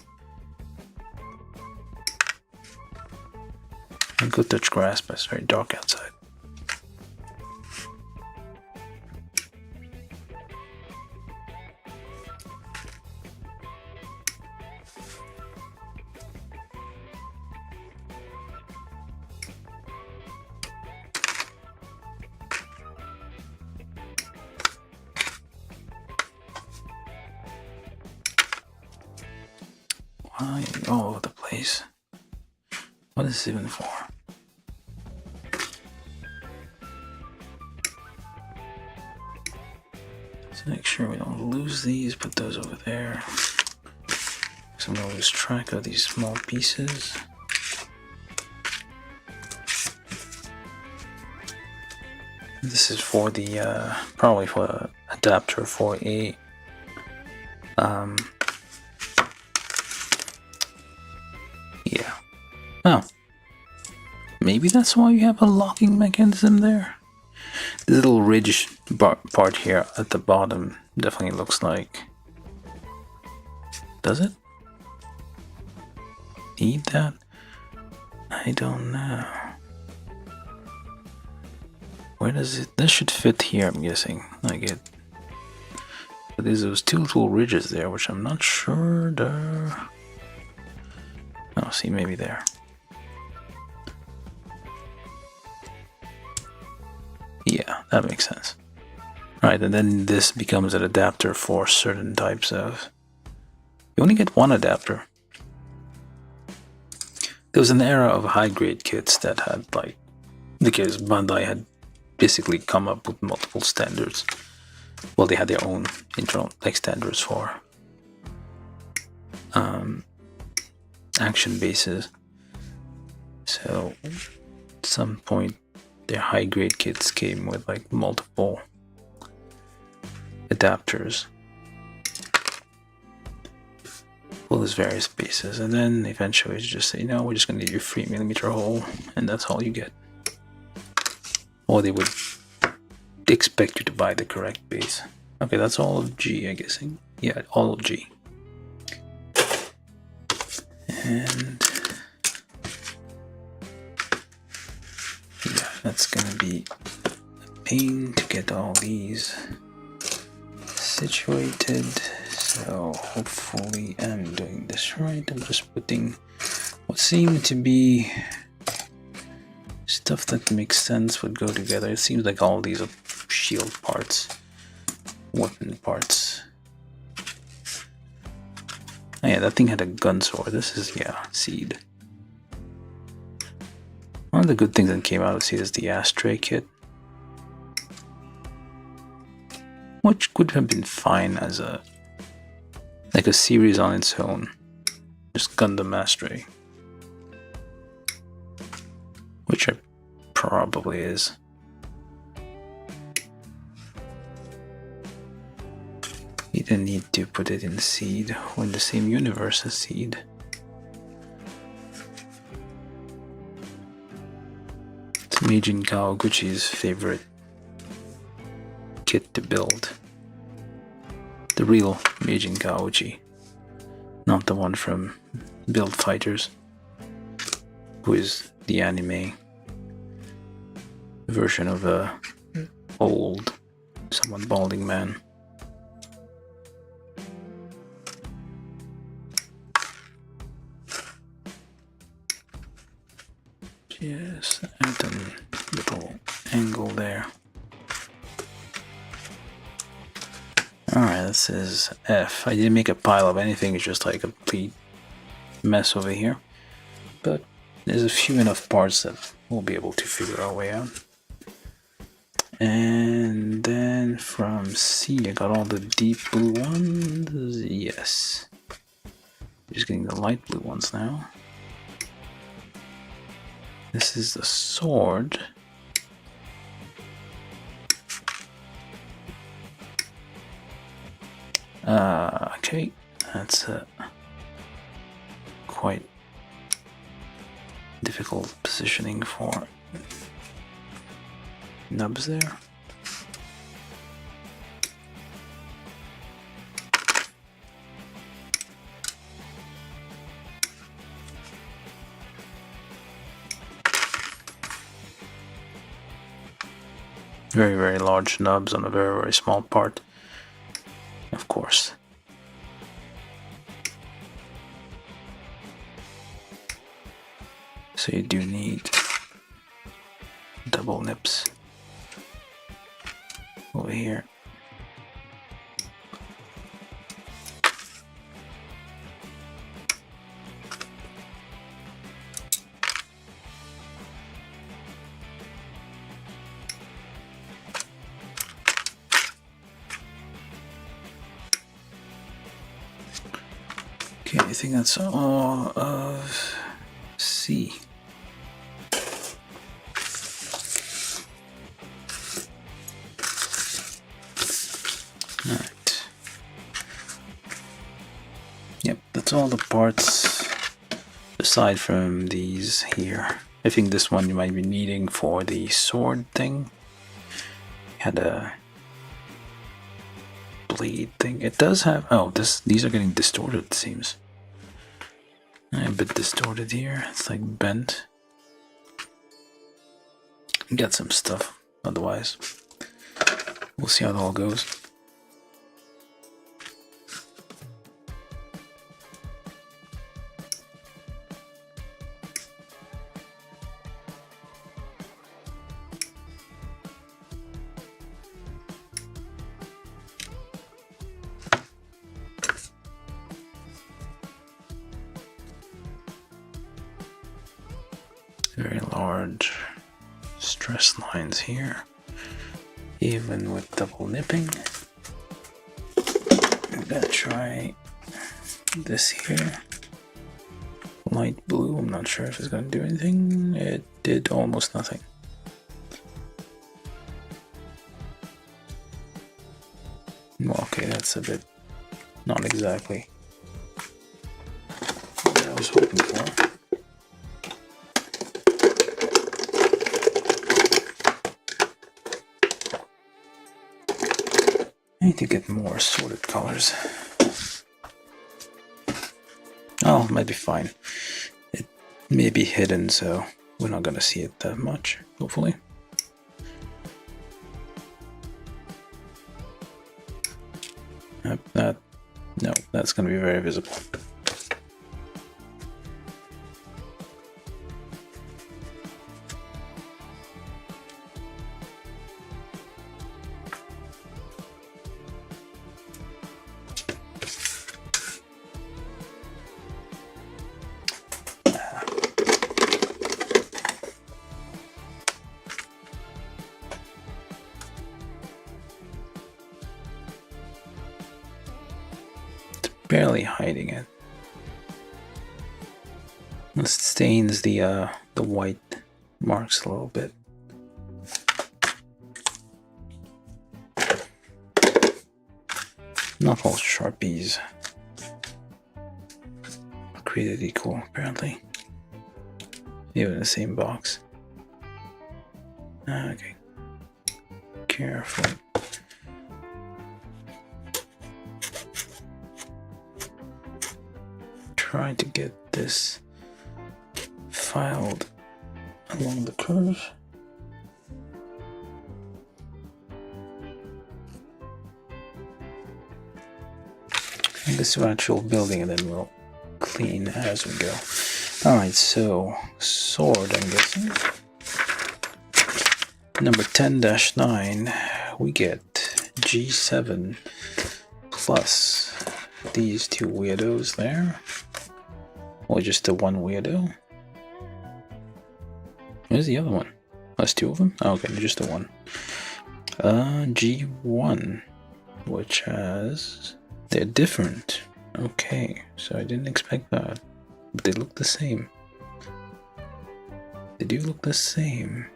I could touch grass, but it's very dark outside. going all over the place. What is this even for? So make sure we don't lose these, put those over there. So I'm gonna lose track of these small pieces. This is for the, probably for an adapter for a, yeah. Oh. Maybe that's why you have a locking mechanism there. The little ridge part here at the bottom definitely looks like... Does it? Need that? I don't know. Where does it... This should fit here, I'm guessing. Like it... But there's those two little ridges there, which I'm not sure they're... Oh, see, maybe there. Yeah, that makes sense. Right, and then this becomes an adapter for certain types of... You only get one adapter. There was an era of high-grade kits that had, like... Because Bandai had basically come up with multiple standards. Well, they had their own internal, like, standards for... action bases. So, at some point, their high-grade kits came with like multiple adapters for those various bases, and then eventually it's just say, no, we're just gonna need your 3mm hole, and that's all you get. Or they would expect you to buy the correct base. Okay, that's all of G, I'm guessing. Yeah, all of G. And yeah, that's gonna be a pain to get all these situated. So hopefully I'm doing this right. I'm just putting what seemed to be stuff that makes sense would go together. It seems like all these are shield parts, weapon parts. Oh yeah, that thing had a gun sword. This is, yeah, Seed. One of the good things that came out of Seed is the ashtray kit, which could have been fine as a, like a series on its own. Just Gundam ashtray. Which it probably is. You didn't need to put it in Seed or in the same universe as Seed. It's Meijin Kawaguchi's favorite kit to build. The real Meijin Kawaguchi, not the one from Build Fighters, who is the anime version of a old, somewhat balding man. Yes, and a little angle there. Alright, this is F. I didn't make a pile of anything, it's just like a complete mess over here. But there's a few enough parts that we'll be able to figure our way out. And then from C, I got all the deep blue ones. Yes. Just getting the light blue ones now. This is the sword. Okay, that's quite difficult positioning for nubs there. Very, very large nubs on a very, very small part, of course. So you do need double nips over here. think that's all of C. Alright. Yep, that's all the parts aside from these here. I think this one you might be needing for the sword thing. Had a blade thing. It does have. Oh, these are getting distorted, it seems. A bit distorted here. It's like bent. Got some stuff. Otherwise, we'll see how it all goes. Very large stress lines here, even with double nipping. I'm gonna try this here. Light blue, I'm not sure if it's gonna do anything. It did almost nothing. Well, okay, that's a bit not exactly what I was hoping for. I need to get more sorted colors. Oh, it might be fine. It may be hidden, so we're not gonna see it that much, hopefully. No, that's gonna be very visible. Barely hiding it. It stains the white marks a little bit. Not all Sharpies are created equal, apparently. Even in the same box. Okay. Careful. Try to get this filed along the curve. And this is actual building, and then we'll clean as we go. Alright, so sword, I'm guessing. Number 10-9, we get G7 plus these two weirdos there. Or just the one weirdo? Where's the other one? That's two of them? Oh, okay, just the one. G1, which has... They're different. Okay, so I didn't expect that. But they look the same. They do look the same.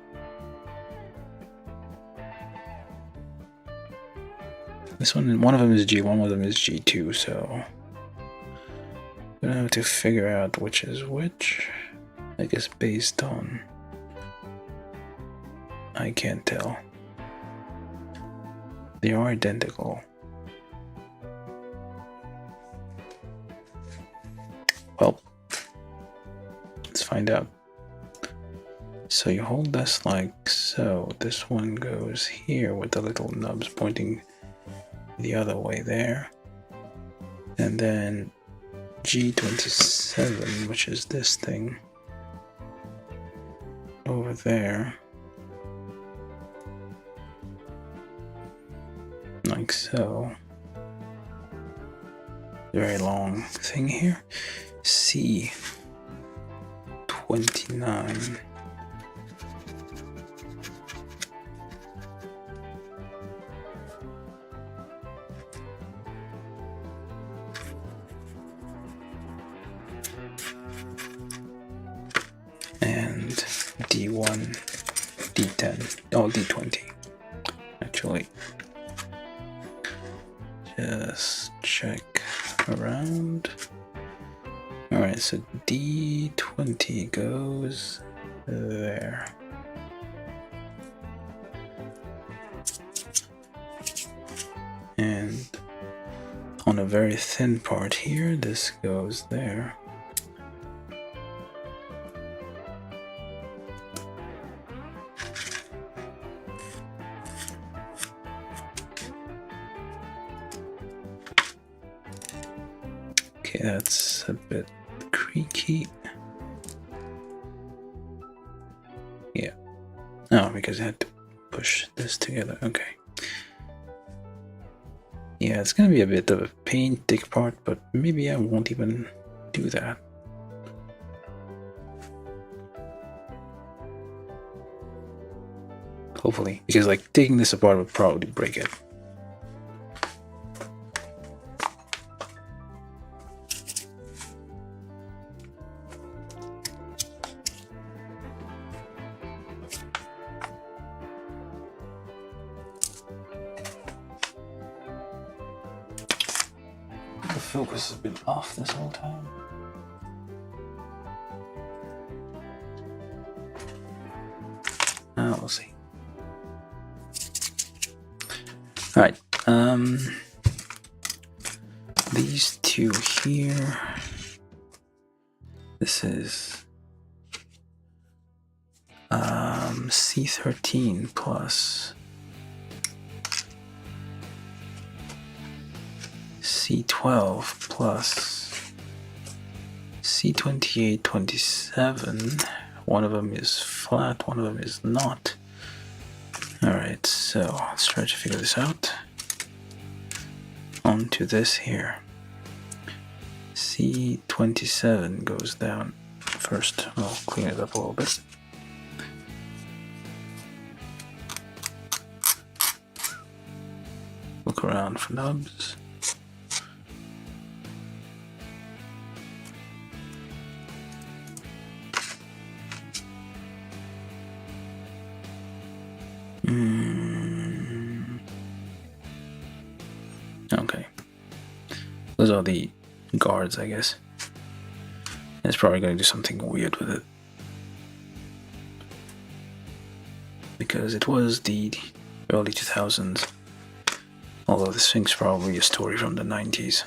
This one of them is G1, one of them is G2, so... I'm gonna have to figure out which is which. I guess based on... I can't tell. They are identical. Well, let's find out. So you hold this like so. This one goes here with the little nubs pointing the other way there. And then G27, which is this thing, over there. Like so. Very long thing here. C29. and D1, D10, oh D20 actually. Just check around. Alright, so D20 goes there. And on a very thin part here, this goes there. Okay, that's a bit creaky. Yeah. Oh, because I had to push this together. Okay. Yeah, it's gonna be a bit of a pain, thick part, but maybe I won't even do that. Hopefully, because like taking this apart would probably break it. The focus has been off this whole time. We'll see. Alright, these two here, this is C13 plus C12 plus C28, 27. One of them is flat, one of them is not. Alright, so let's try to figure this out. Onto this here. C27 goes down first. I'll clean it up a little bit. Look around for nubs. Okay. Those are the guards, I guess. It's probably going to do something weird with it. Because it was the early 2000s. Although this thing's probably a story from the 90s.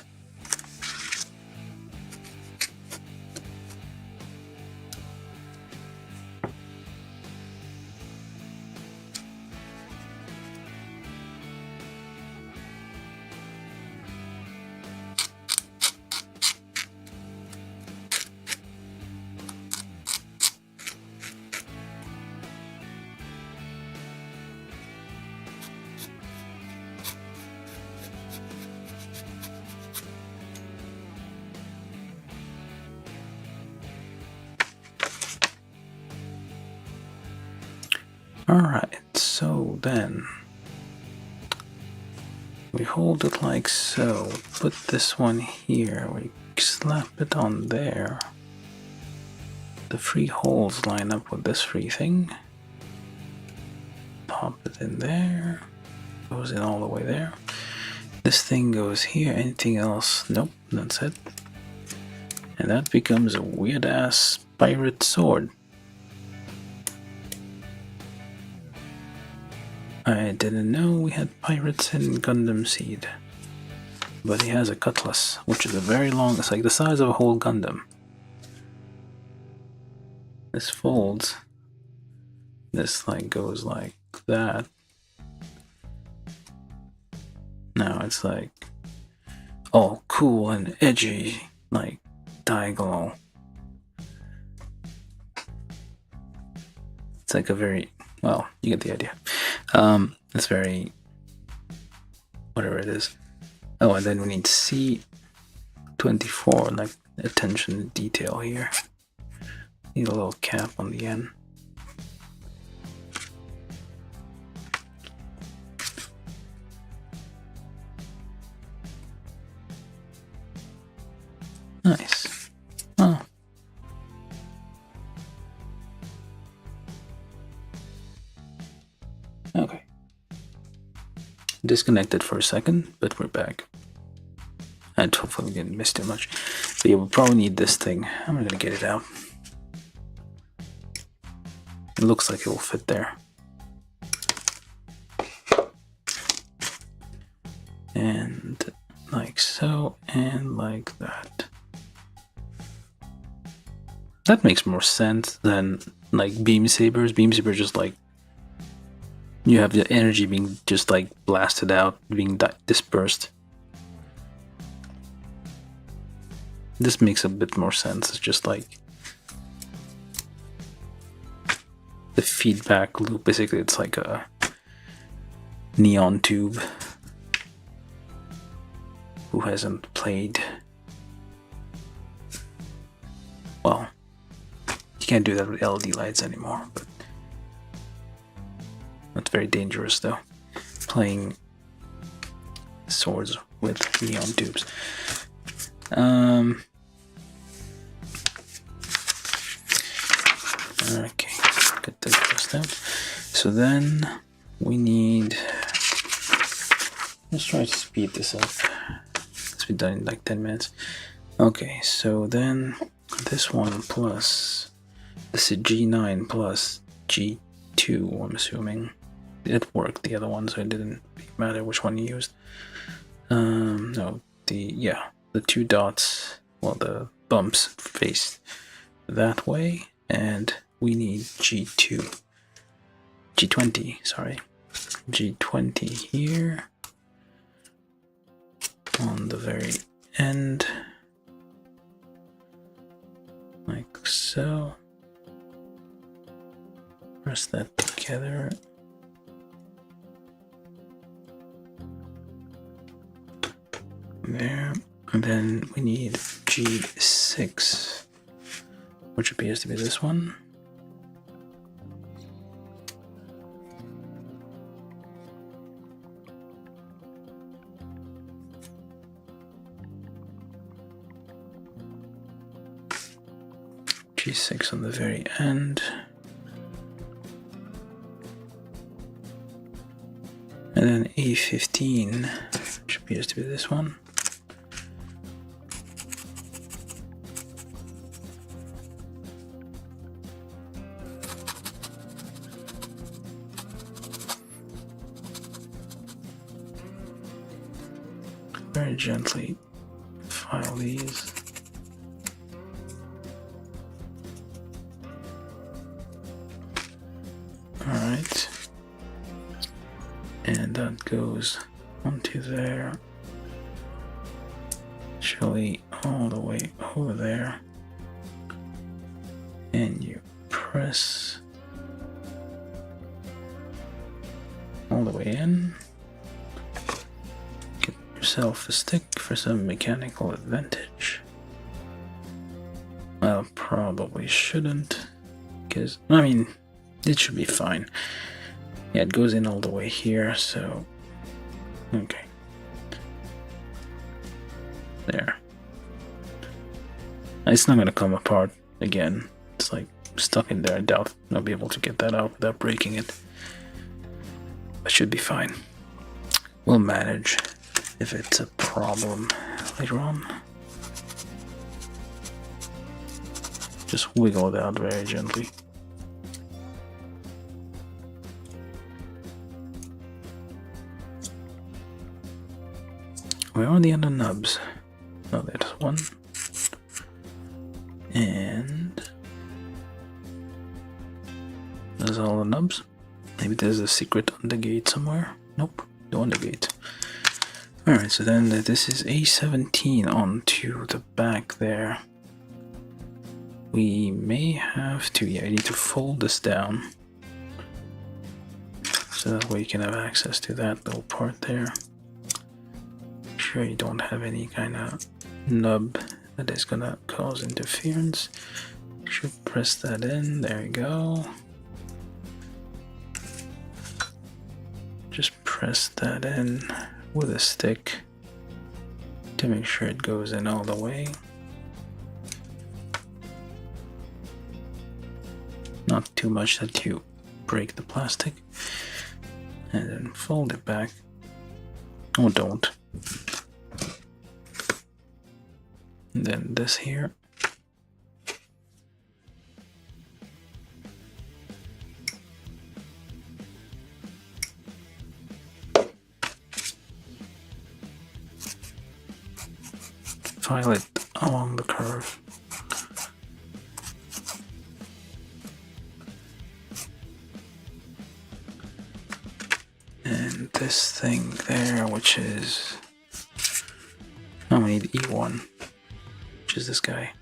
Alright, so then we hold it like so, put this one here, we slap it on there. The free holes line up with this free thing. Pop it in there, goes in all the way there. This thing goes here, anything else? Nope, that's it. And that becomes a weird ass pirate sword. I didn't know we had pirates in Gundam Seed. But he has a cutlass, which is a very long, it's like the size of a whole Gundam. This folds. This like goes like that. Now it's like all cool and edgy, like diagonal. It's like a very, well, you get the idea. It's very, whatever it is. Oh, and then we need C24, like attention to detail here. Need a little cap on the end. Nice. Oh. Okay. Disconnected for a second, but we're back. And hopefully we didn't miss too much. But yeah, we'll probably need this thing. I'm gonna get it out. It looks like it will fit there. And like so, and like that. That makes more sense than like beam sabers. Beam sabers just like you have the energy being just like blasted out, being dispersed. This makes a bit more sense. It's just like the feedback loop. Basically, it's like a neon tube. Who hasn't played? Well, you can't do that with LED lights anymore, but that's very dangerous though. Playing swords with neon tubes. Okay, get this just out. So then we need. Let's try to speed this up. Let's be done in like 10 minutes. Okay, so then this one plus this is G9 plus G2, I'm assuming. It worked, the other one, so it didn't matter which one you used. No, the two dots, well, the bumps face that way, and we need G20, sorry. G20 here on the very end, like so. Press that together. There, and then we need G6, which appears to be this one. G6 on the very end. And then A15, which appears to be this one. Very gently file these. Alright. And that goes onto there. Actually, all the way over there. And you press all the way in. Get yourself a stick for some mechanical advantage. Well, probably shouldn't, because, I mean, it should be fine. Yeah, it goes in all the way here, so, okay. There. It's not gonna come apart again. It's like stuck in there. I doubt I'll be able to get that out without breaking it. But should be fine. We'll manage if it's a problem later on. Just wiggle it out very gently. Where are the other nubs? Oh, there's one. And there's all the nubs. Maybe there's a secret on the gate somewhere. Nope, no on the gate. Alright, so then this is A17 onto the back there. We may have to, yeah, I need to fold this down. So that way you can have access to that little part there. Make sure you don't have any kind of nub that is gonna cause interference. Should press that in, there you go. Just press that in with a stick to make sure it goes in all the way. Not too much that you break the plastic. and then fold it back. Or don't. And then this here. File it along the curve. And this thing there, which is, oh, we need E1, which is this guy.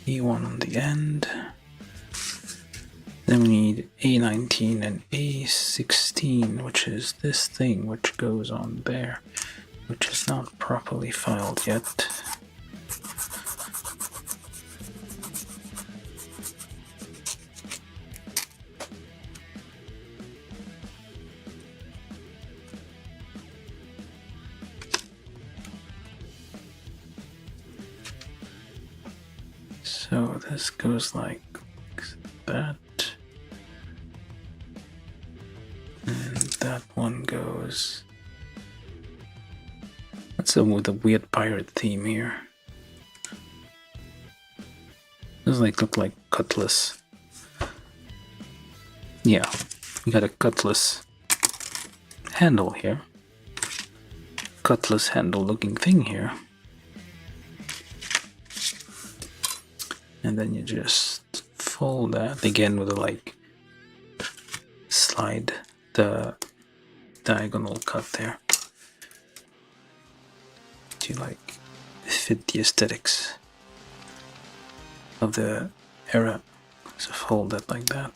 E1 on the end. Then we need A19 and A16, which is this thing which goes on there, which is not properly filed yet. So this goes like that. And that one goes... What's up with the weird pirate theme here? Doesn't like look like cutlass. Yeah, we got a cutlass handle here. Cutlass handle looking thing here. And then you just fold that again with a like slide the diagonal cut there to like fit the aesthetics of the era. So fold that like that.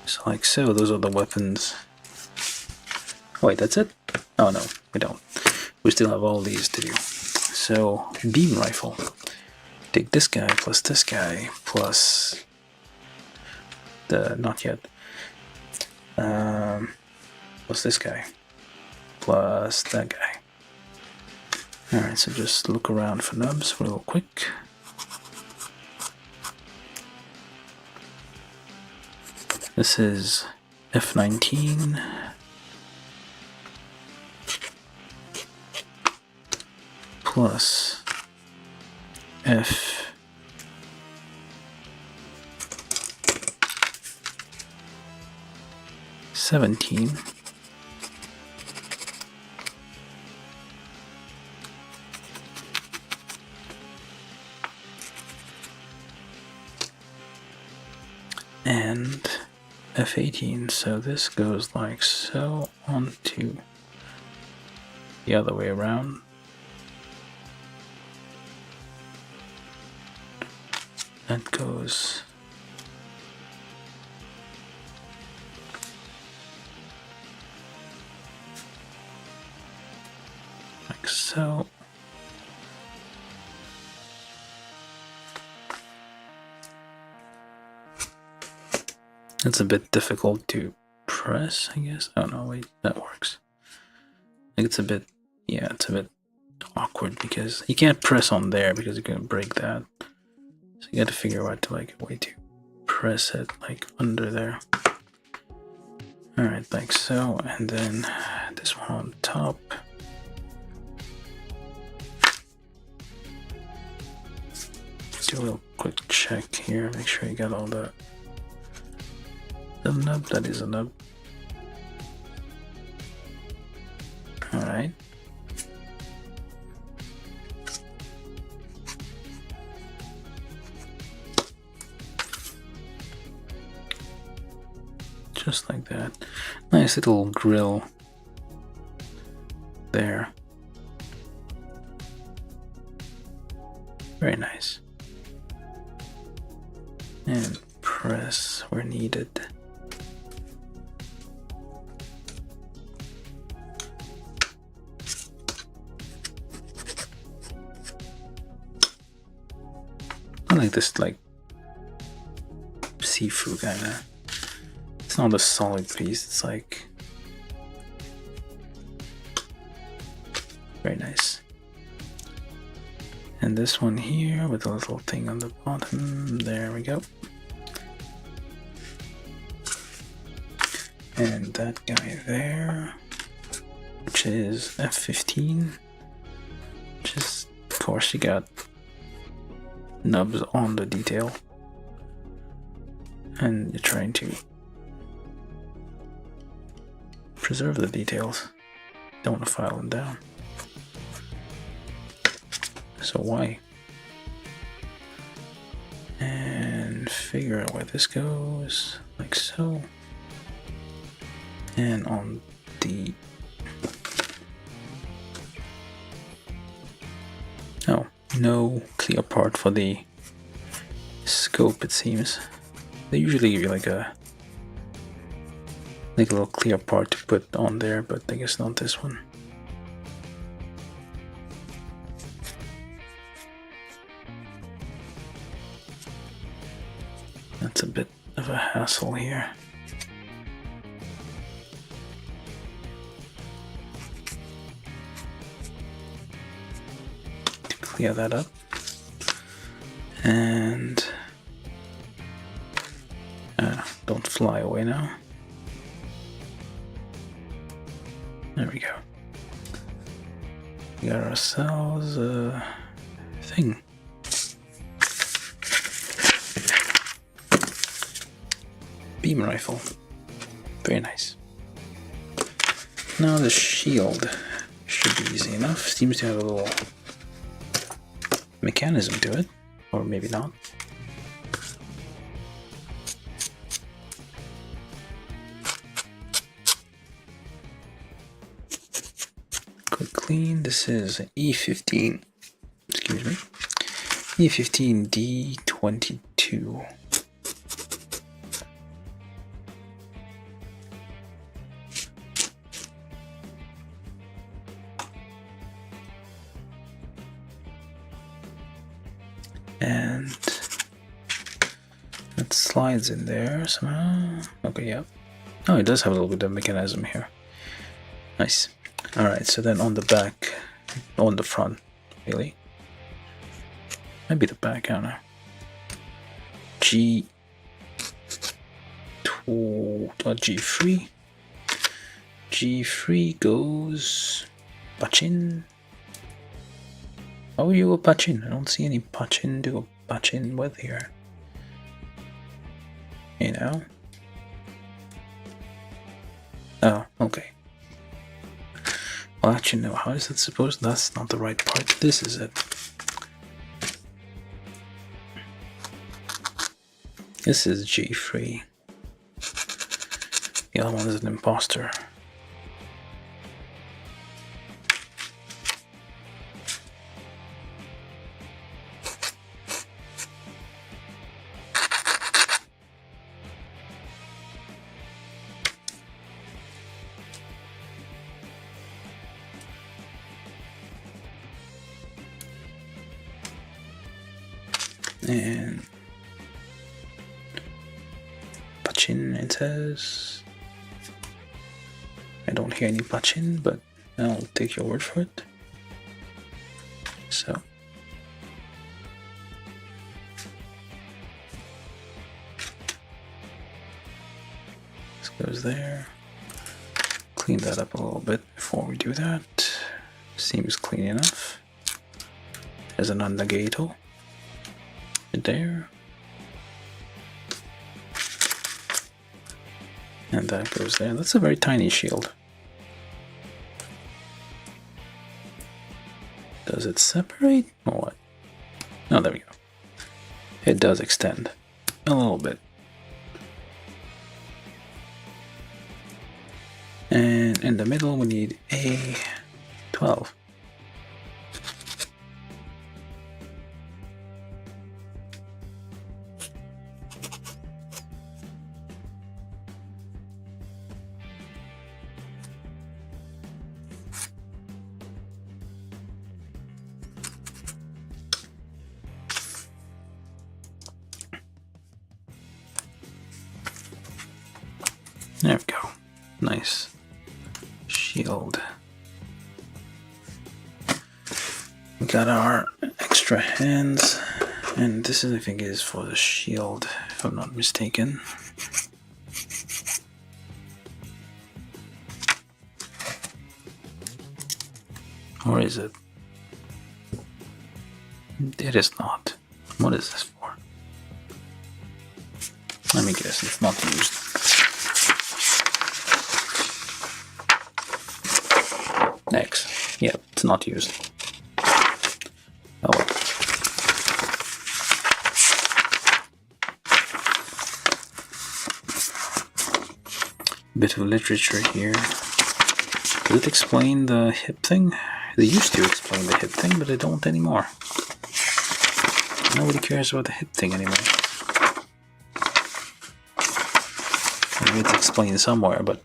So like so, those are the weapons. Wait, that's it? Oh no, we don't. We still have all these to do. So beam rifle. Take this guy plus this guy plus the not yet. Plus this guy plus that guy. Alright, so just look around for nubs real quick. This is F19. Plus F17 and F18. So this goes like so onto the other way around. That goes like so. It's a bit difficult to press, I guess. Oh no, wait, that works. I think it's a bit, yeah, it's a bit awkward because you can't press on there because you're gonna break that. So you gotta figure out to like a way to press it like under there. Alright, like so, and then this one on top. Let's do a real quick check here, make sure you got all the nub, that is a nub. Alright. Just like that. Nice little grill there. Very nice. And press where needed. I like this like seafood kind of It's not a solid piece, it's like very nice. And this one here with a little thing on the bottom, there we go. And that guy there, which is F-15, which is, of course, you got nubs on the detail, and you're trying to preserve the details. Don't want to file them down. So why? And figure out where this goes, like so. And on the... Oh, no clear part for the scope, it seems. They usually give you like a little clear part to put on there, but I guess not this one. That's a bit of a hassle here. To clear that up. And don't fly away now. There we go. We got ourselves a thing. Beam rifle. Very nice. Now the shield should be easy enough. Seems to have a little mechanism to it, or maybe not. Quick clean. This is an E15. Excuse me. E15 D22. And it slides in there somehow. Okay, yeah. Oh, it does have a little bit of mechanism here. Nice. Alright, so then on the back, on the front, really. Maybe the back, I don't know. G3. G3 goes Pachin. Oh, you go Pachin. I don't see any Pachin to go Pachin with here. You know? Oh, okay. Well, actually, no. How is it supposed? That's not the right part. This is it. This is G3. The other one is an imposter. And Pachin, it says. I don't hear any Pachin, but I'll take your word for it. So this goes there. Clean that up a little bit before we do that. Seems clean enough. There's an unnegato. There, and that goes there. That's a very tiny shield. Does it separate or what? Oh, there we go. It does extend a little bit. And in the middle we need a 12. There we go. Nice. Shield. We got our extra hands, and this is, I think, is for the shield, if I'm not mistaken. Or is it? It is not. What is this for? Let me guess, it's not used. X. Yep, it's not used. Oh well. Bit of literature here. Does it explain the hip thing? They used to explain the hip thing, but they don't anymore. Nobody cares about the hip thing anymore. Maybe it's explained somewhere, but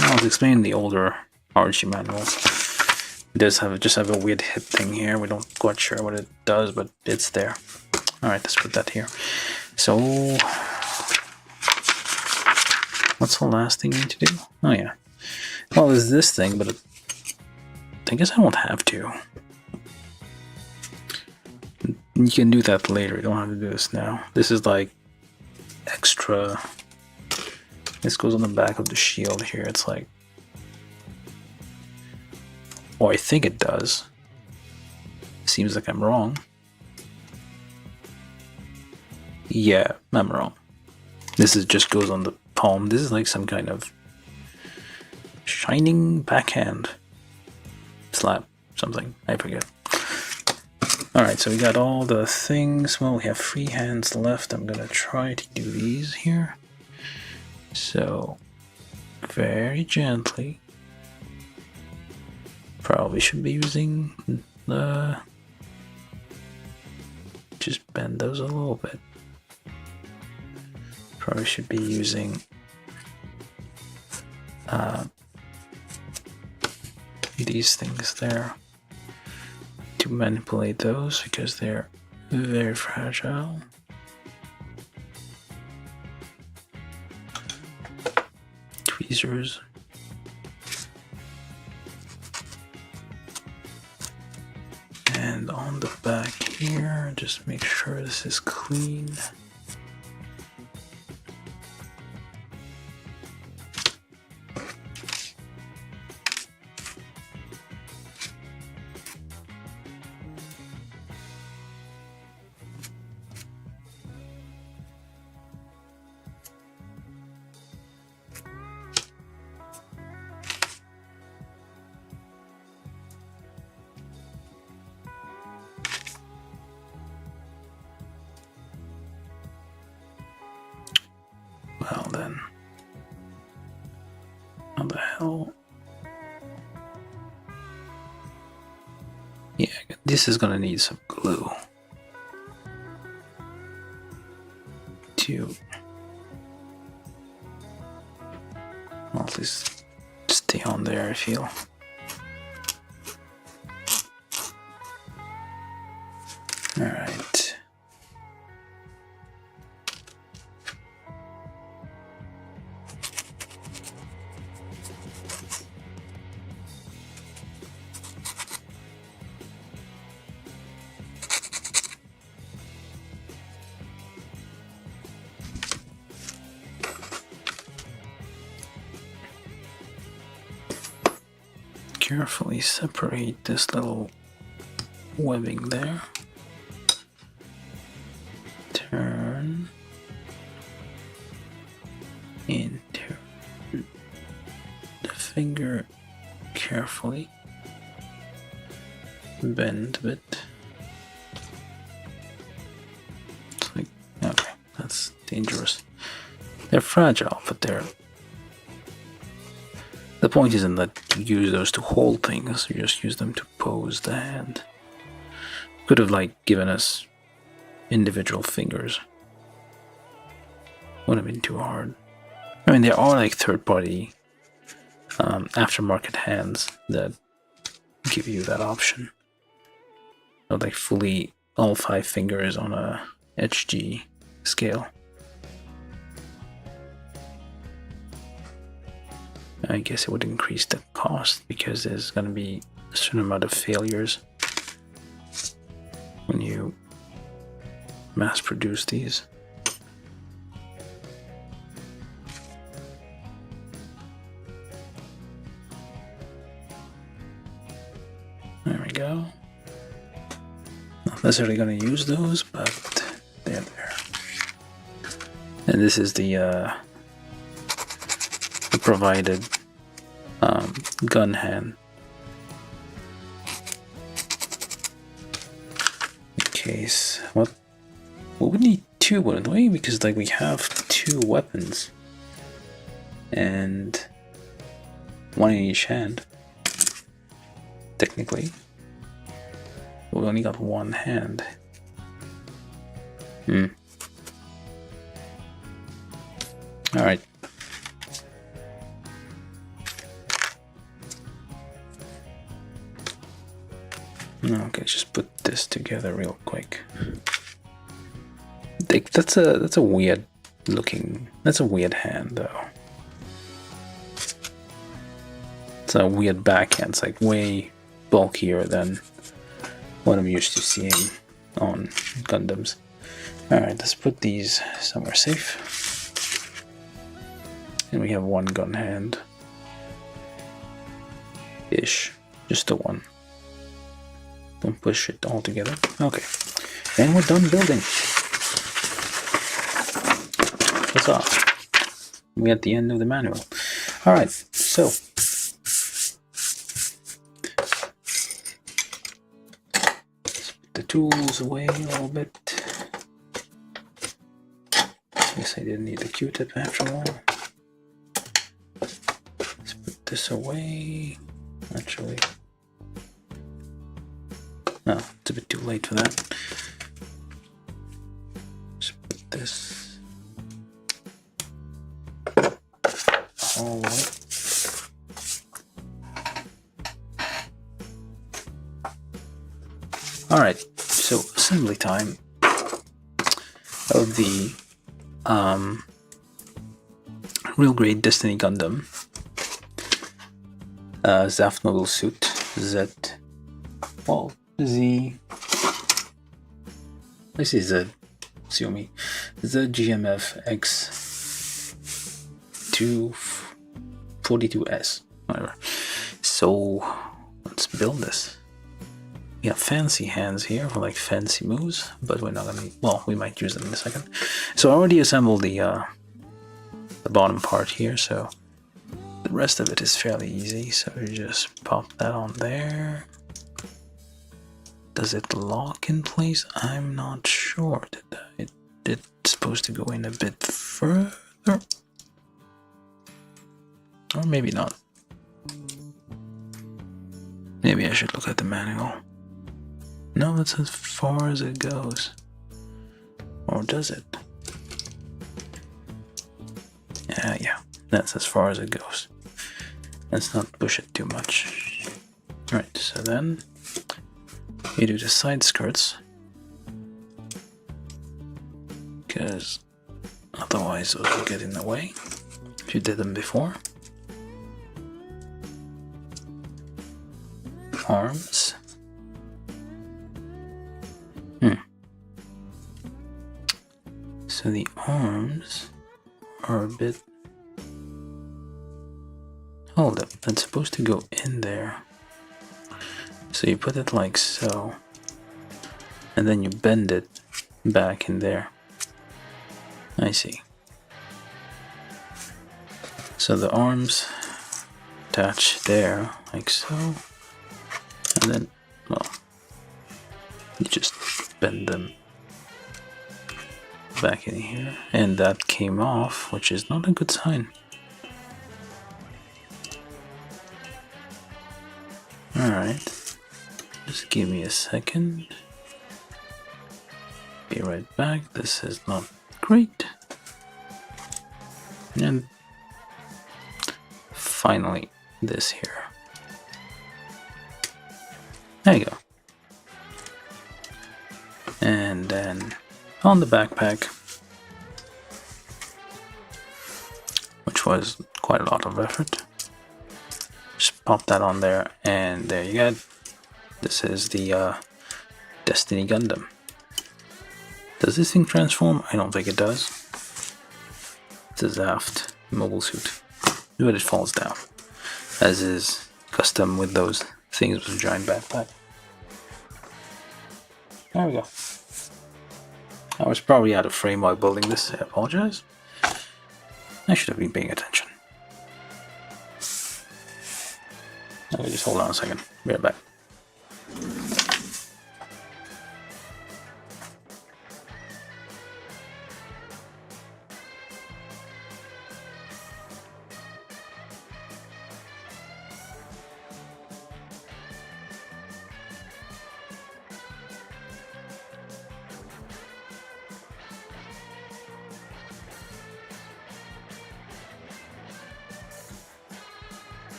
no, it's explained in the older Archie manuals. It does just have a weird hip thing here. We don't quite sure what it does, but it's there. All right, let's put that here. So, what's the last thing we need to do? Oh yeah. Well, there's this thing, but I guess I don't have to. You can do that later. You don't have to do this now. This is like extra. This goes on the back of the shield here. It's like, or I think it does. Seems like I'm wrong. Yeah, I'm wrong. This is just goes on the palm. This is like some kind of shining backhand slap something. I forget. Alright, so we got all the things. Well, we have 3 hands left. I'm gonna try to do these here. So, very gently. Probably should be using the... Just bend those a little bit. Probably should be using these things there to manipulate those because they're very fragile. Tweezers. And on the back here, just make sure this is clean. Well then, how the hell? Yeah, this is gonna need some glue to, well, at least stay on there, I feel. All right. Carefully separate this little webbing there. Turn into the finger carefully. Bend a bit. It's like, okay, that's dangerous. They're fragile, but they're... The point isn't that you use those to hold things, you just use them to pose the hand. Could have, like, given us individual fingers. Would have been too hard. I mean, there are, like, third-party aftermarket hands that give you that option. Or, like, fully all 5 fingers on a HG scale. I guess it would increase the cost because there's going to be a certain amount of failures when you mass produce these. There we go. Not necessarily going to use those, but they're there. And this is the provided gun hand. In case, what? We would need two, wouldn't we? Because like we have two weapons and one in each hand. Technically, we only got one hand. All right. Okay, just put this together real quick. That's a weird looking. That's a weird hand, though. It's a weird backhand. It's like way bulkier than what I'm used to seeing on Gundams. All right, let's put these somewhere safe. And we have one gun hand. Ish, just the one. Don't push it all together. Okay, and we're done building. Huzzah! We're at the end of the manual. All right, so let's put the tools away a little bit. Guess I didn't need the Q-tip after all. Let's put this away. Actually. No, it's a bit too late for that. Just put this all the way. Alright, so assembly time of the real grade Destiny Gundam Z.A.F.T mobile suit ZGMF-X42S, whatever. So let's build this. We have fancy hands here for like fancy moves, but we're not gonna. Well, we might use them in a second. So I already assembled the bottom part here, so the rest of it is fairly easy. So you just pop that on there. Does it lock in place? I'm not sure. It's supposed to go in a bit further, or maybe not. Maybe I should look at the manual. No, that's as far as it goes. Or does it? Yeah, that's as far as it goes. Let's not push it too much. Alright, so then you do the side skirts, because otherwise those will get in the way if you did them before. Arms. So the arms are a bit... Hold up, that's supposed to go in there. So you put it like so, and then you bend it back in there. I see. So the arms attach there, like so, and then, well, you just bend them back in here, and that came off, which is not a good sign. Alright, just give me a second. Be right back. This is not great. And finally, this here. There you go. And then on the backpack, which was quite a lot of effort, pop that on there, and there you go. This is the Destiny Gundam. Does this thing transform? I don't think it does. It's a Z.A.F.T. mobile suit, but it falls down, as is custom with those things with a giant backpack. There we go. I was probably out of frame while building this. I apologize. I should have been paying attention. Okay, just hold on a second. Be right back.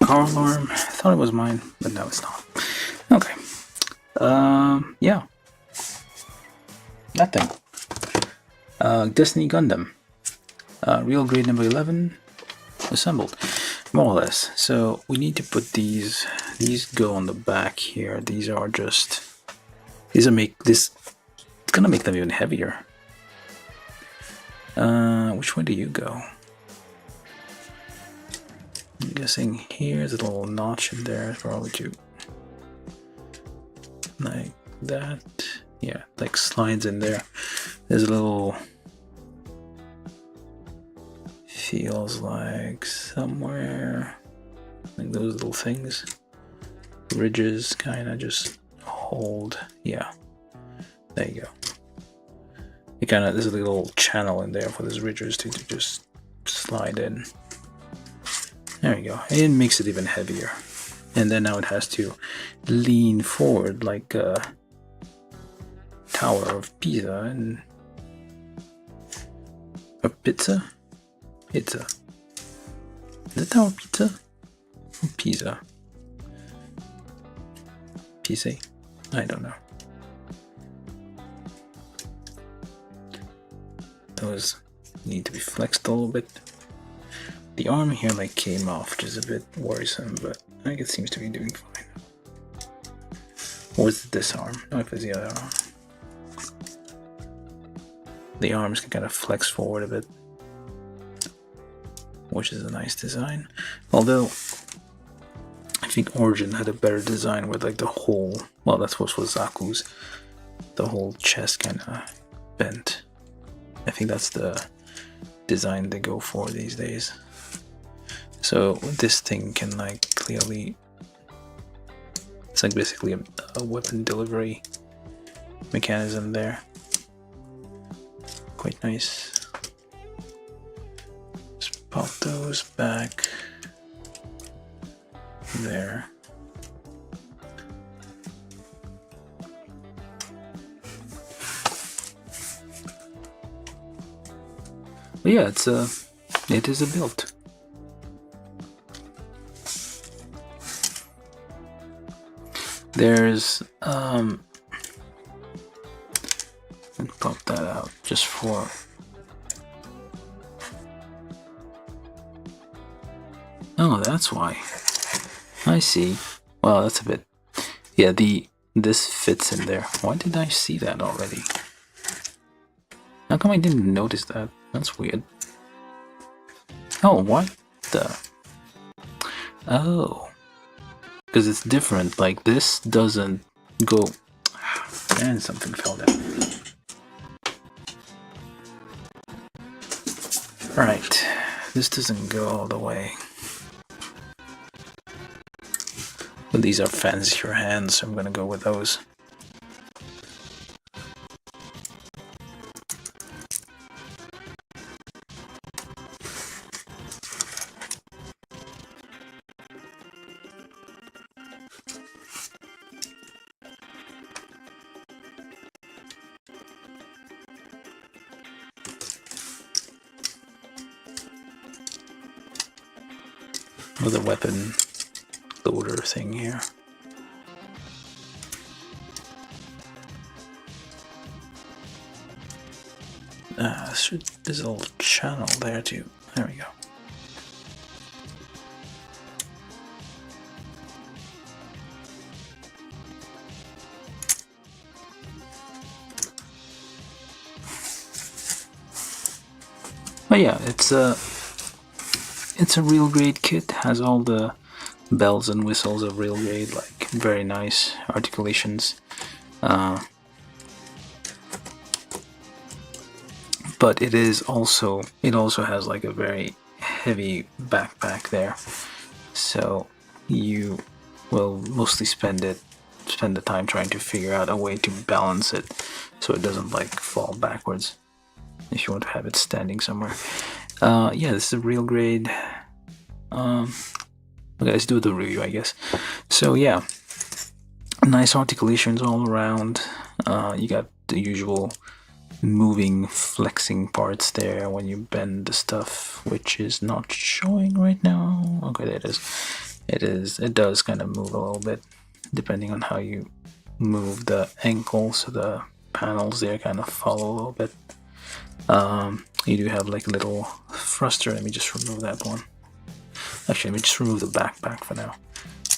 Car alarm. I thought it was mine, but no, it's not. Okay. Yeah. That thing. Destiny Gundam. Real grade number 11. Assembled. More or less. So we need to put these. These go on the back here. These are just. These are make this. It's gonna make them even heavier. Which way do you go? I'm guessing here's a little notch in there for all the like that. Yeah, like slides in there. There's a little, feels like somewhere like those little things, ridges, kind of just hold. Yeah, there you go. It kind of, there's a little channel in there for those ridges to just slide in. There you go. It makes it even heavier. And then now it has to lean forward like a Tower of Pisa and a pizza? Pizza. Is it Tower of Pizza? Or Pisa? Pisa? I don't know. Those need to be flexed a little bit. The arm here like came off, which is a bit worrisome, but I think it seems to be doing fine. Or is it this arm? No, if it's the other arm. The arms can kind of flex forward a bit, which is a nice design. Although, I think Origin had a better design with like the whole, well, that's what was Zaku's, the whole chest kind of bent. I think that's the design they go for these days. So this thing can like clearly, it's like basically a weapon delivery mechanism there. Quite nice. Just pop those back there. But yeah, it is a build. There's and pop that out just for oh, that's why. I see. Well, that's a bit, yeah, this fits in there. Why did I see that already? How come I didn't notice that? That's weird. Oh, what the? Oh. Because it's different. Like, this doesn't go... And something fell down. Right. This doesn't go all the way. But these are fancier hands, so I'm gonna go with those. With a weapon loader thing here. There's a little channel there too. There we go. But yeah, it's a real grade kit. Has all the bells and whistles of real grade, like very nice articulations. But it also has like a very heavy backpack there, so you will mostly spend the time trying to figure out a way to balance it so it doesn't like fall backwards if you want to have it standing somewhere. Yeah, this is a real grade. Okay, let's do the review, I guess. So yeah, nice articulations all around. You got the usual moving, flexing parts there when you bend the stuff, which is not showing right now. Okay, there it is. It does kind of move a little bit depending on how you move the ankle, so the panels there kind of follow a little bit. You do have like a little thruster. Let me just remove that one. Actually, let me just remove the backpack for now.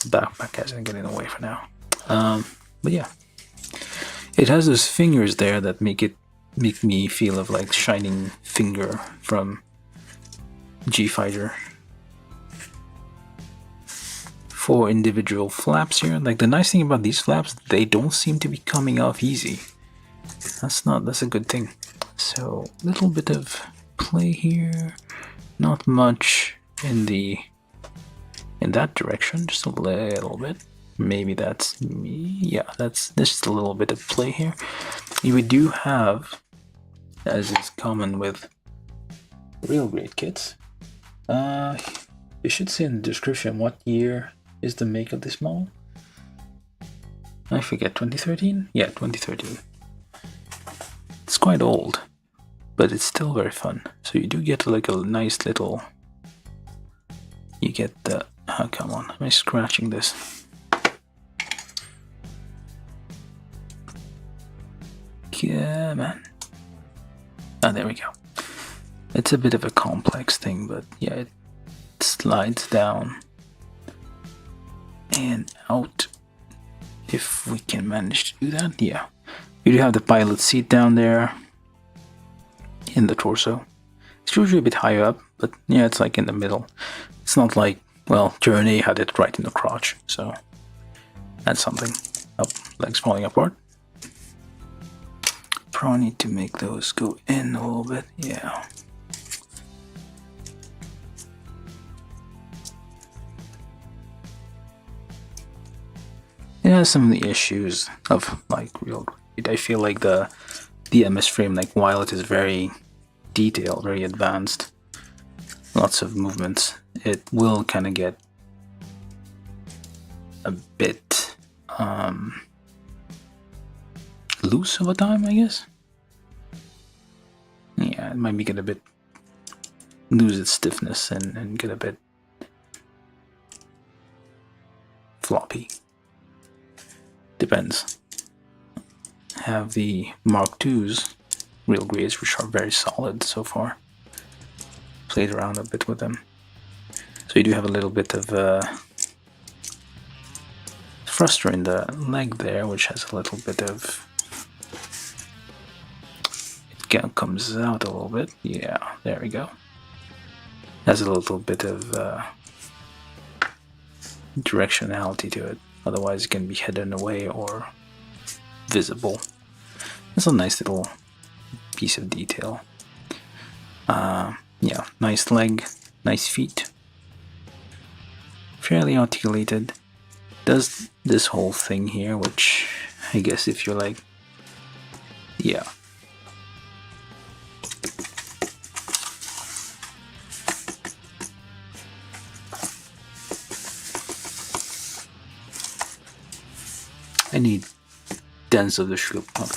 The backpack hasn't get in the way for now. But yeah, it has those fingers there that make me feel of like Shining Finger from G-Fighter. 4 individual flaps here. Like, the nice thing about these flaps, they don't seem to be coming off easy. That's a good thing. So, little bit of play here. Not much in that direction, just a little bit. Maybe that's me. Yeah, there's just a little bit of play here. We do have, as is common with real grade kits, you should see in the description what year is the make of this model. I forget, 2013? Yeah, 2013. It's quite old, but it's still very fun. So you do get like a nice little, you get the, oh come on, am I scratching this? Yeah, man. Ah, there we go. It's a bit of a complex thing, but yeah, it slides down and out. If we can manage to do that, yeah. You do have the pilot seat down there in the torso. It's usually a bit higher up, but yeah, it's like in the middle. It's not like, well, Journey had it right in the crotch, so that's something. Oh, legs falling apart. Probably need to make those go in a little bit, yeah. It has some of the issues of like real grade. I feel like the MS frame, like while it is very detailed, very advanced, lots of movements, it will kind of get a bit loose over time, I guess. Yeah, it might get a bit, lose its stiffness and get a bit floppy. Depends. Have the Mark II's real grades, which are very solid so far. Played around a bit with them. So you do have a little bit of thruster in the leg there, which has a little bit of, it comes out a little bit. Yeah, there we go. Has a little bit of directionality to it. Otherwise it can be hidden away or visible. It's a nice little piece of detail. Yeah, nice leg, nice feet. Fairly articulated. Does this whole thing here, which I guess if you're like, yeah. I need dents of the shoe. Oh,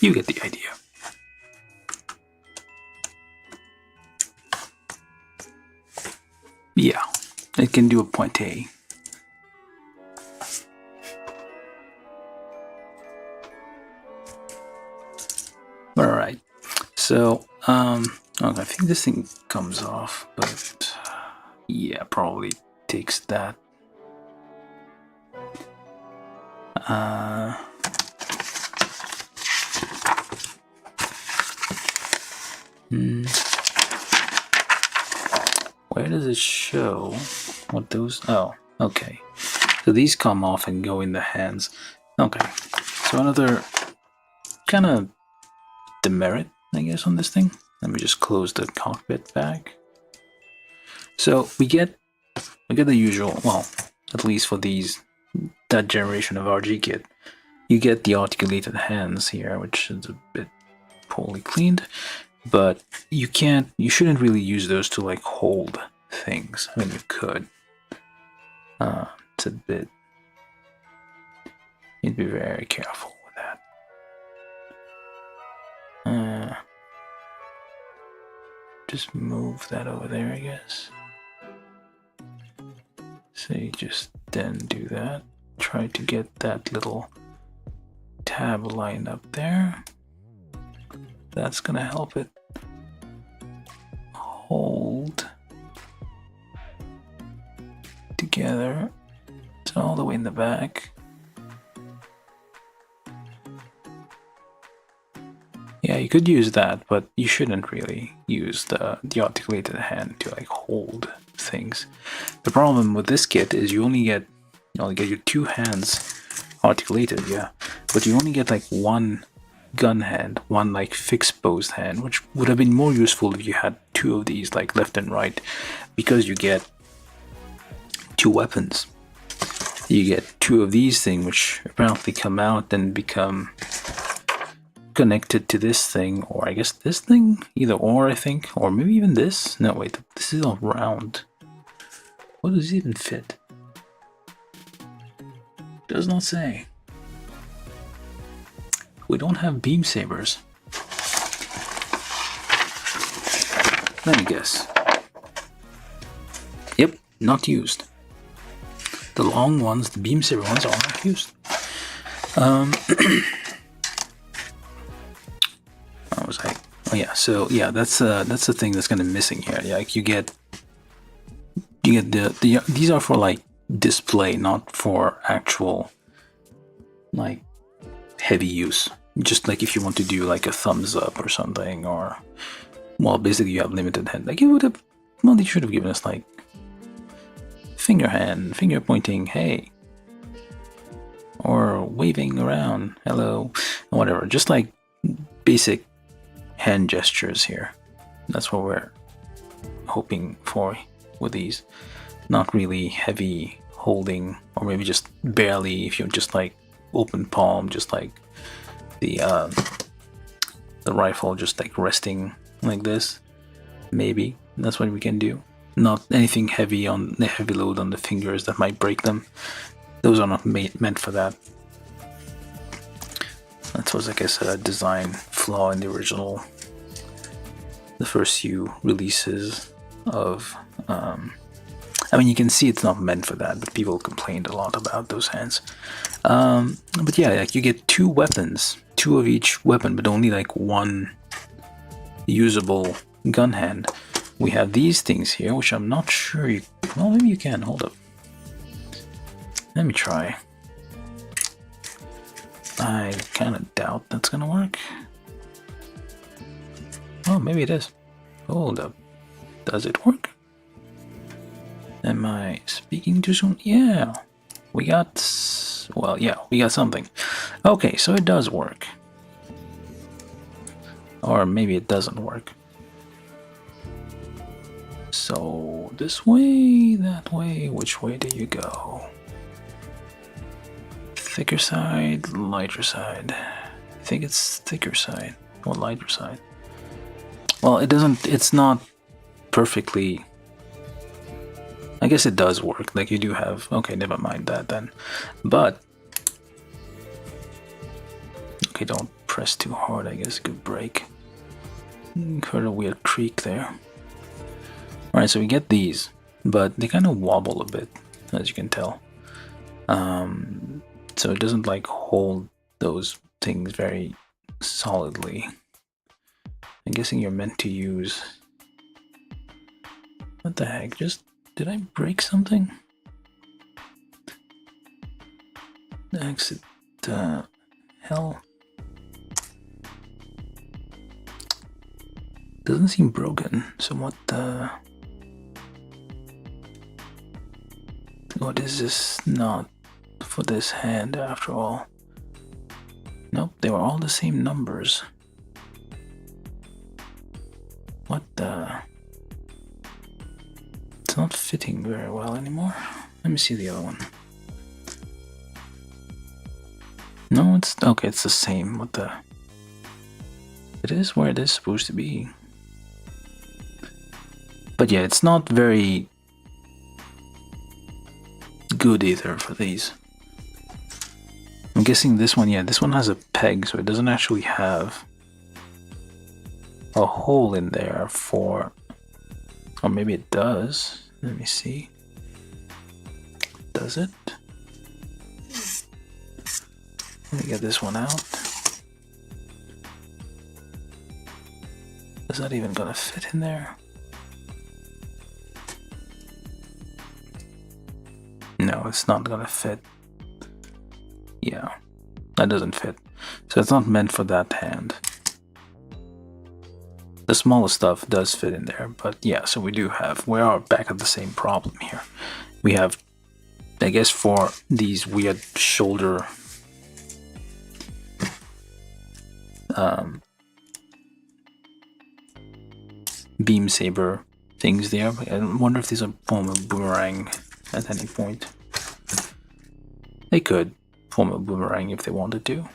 You get the idea. Yeah, it can do a pointe. Alright, so, okay, I think this thing comes off, but yeah, probably takes that. Where does it show what those? Oh, okay. So these come off and go in the hands. Okay. So another kind of demerit, I guess, on this thing. Let me just close the cockpit back. So we get the usual. Well, at least for that generation of RG kit, you get the articulated hands here, which is a bit poorly cleaned. But you shouldn't really use those to like hold things. I mean, you could. It's a bit, you'd be very careful with that. Just move that over there, I guess. So you just then do that. Try to get that little tab line up there. That's gonna help it hold together. It's all the way in the back. Yeah, you could use that, but you shouldn't really use the articulated hand to like hold things. The problem with this kit is you only get your two hands articulated, yeah, but you only get like one gun hand, one like fixed posed hand, which would have been more useful if you had two of these like left and right, because you get two weapons. You get two of these things which apparently come out and become connected to this thing, or I guess this thing, either or, I think, or maybe even this. No, wait, this is all round. What does it even fit? Does not say. We don't have beam sabers. Let me guess. Yep, not used. The long ones, the beam saber ones, are not used. What was I? Oh yeah. So yeah, that's the thing that's kind of missing here. Yeah, like you get these are for like display, not for actual like heavy use. Just like if you want to do like a thumbs up or something, or well, basically you have limited hand. Like they should have given us like finger pointing, hey, or waving around, hello, whatever. Just like basic hand gestures here. That's what we're hoping for with these. Not really heavy holding, or maybe just barely, if you just like open palm, just like the rifle, just like resting like this. Maybe that's what we can do. Not anything heavy on the heavy load on the fingers that might break them. Those are not meant for that. That was, I guess, a design flaw in the first few releases of. I mean, you can see it's not meant for that, but people complained a lot about those hands. But yeah, like you get two weapons, two of each weapon, but only like one usable gun hand. We have these things here, which I'm not sure well, maybe you can. Hold up. Let me try. I kind of doubt that's gonna work. Oh, maybe it is. Hold up. Does it work? Am I speaking too soon? Yeah. We got... Well, yeah, we got something. Okay, so it does work. Or maybe it doesn't work. So, this way, that way, which way do you go? Thicker side, lighter side. I think it's thicker side, or lighter side. Well, it's not perfectly... I guess it does work, like you do have... Okay, never mind that then. But... Okay, don't press too hard, I guess it could break. Heard a weird creak there. Alright, so we get these, but they kind of wobble a bit, as you can tell. So it doesn't like hold those things very solidly. I'm guessing you're meant to use... What the heck? Did I break something? Exit... hell... Doesn't seem broken, so what is this not for this hand after all? Nope, they were all the same numbers. What the... It's not fitting very well anymore. Let me see the other one. No, it's... Okay, it's the same. What the... It is where it is supposed to be. But yeah, it's not very good either for these. I'm guessing this one, yeah, this one has a peg, so it doesn't actually have a hole in there for... Or maybe it does. Let me see. Does it? Let me get this one out. Is that even gonna fit in there? No, it's not gonna fit. Yeah, that doesn't fit. So it's not meant for that hand. The smaller stuff does fit in there, but yeah, so we are back at the same problem here. We have, I guess, for these weird shoulder beam saber things there. I wonder if these are form a boomerang at any point. They could form a boomerang if they wanted to.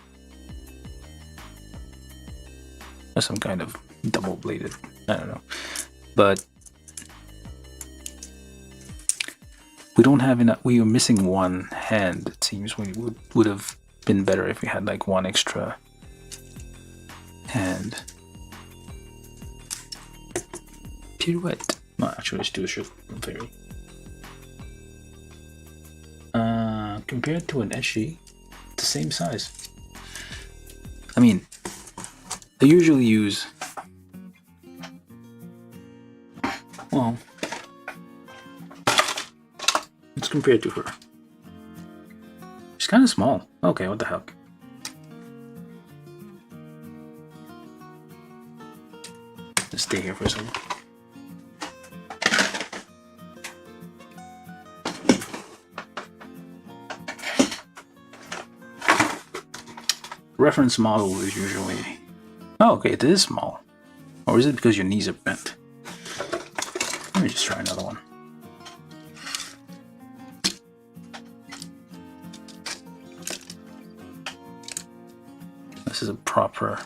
Or some kind of double-bladed, I don't know. But we don't have enough. We are missing one hand. It seems we would have been better if we had like one extra hand. Pirouette. No, actually, let's do a shift fairy. Compared to an Eshi, it's the same size. I mean, I usually use... Well, let's compare it to her. She's kind of small. Okay, what the heck. Let's stay here for a second. Reference model is usually... Oh, okay, it is small. Or is it because your knees are bent? Let me just try another one. This is a proper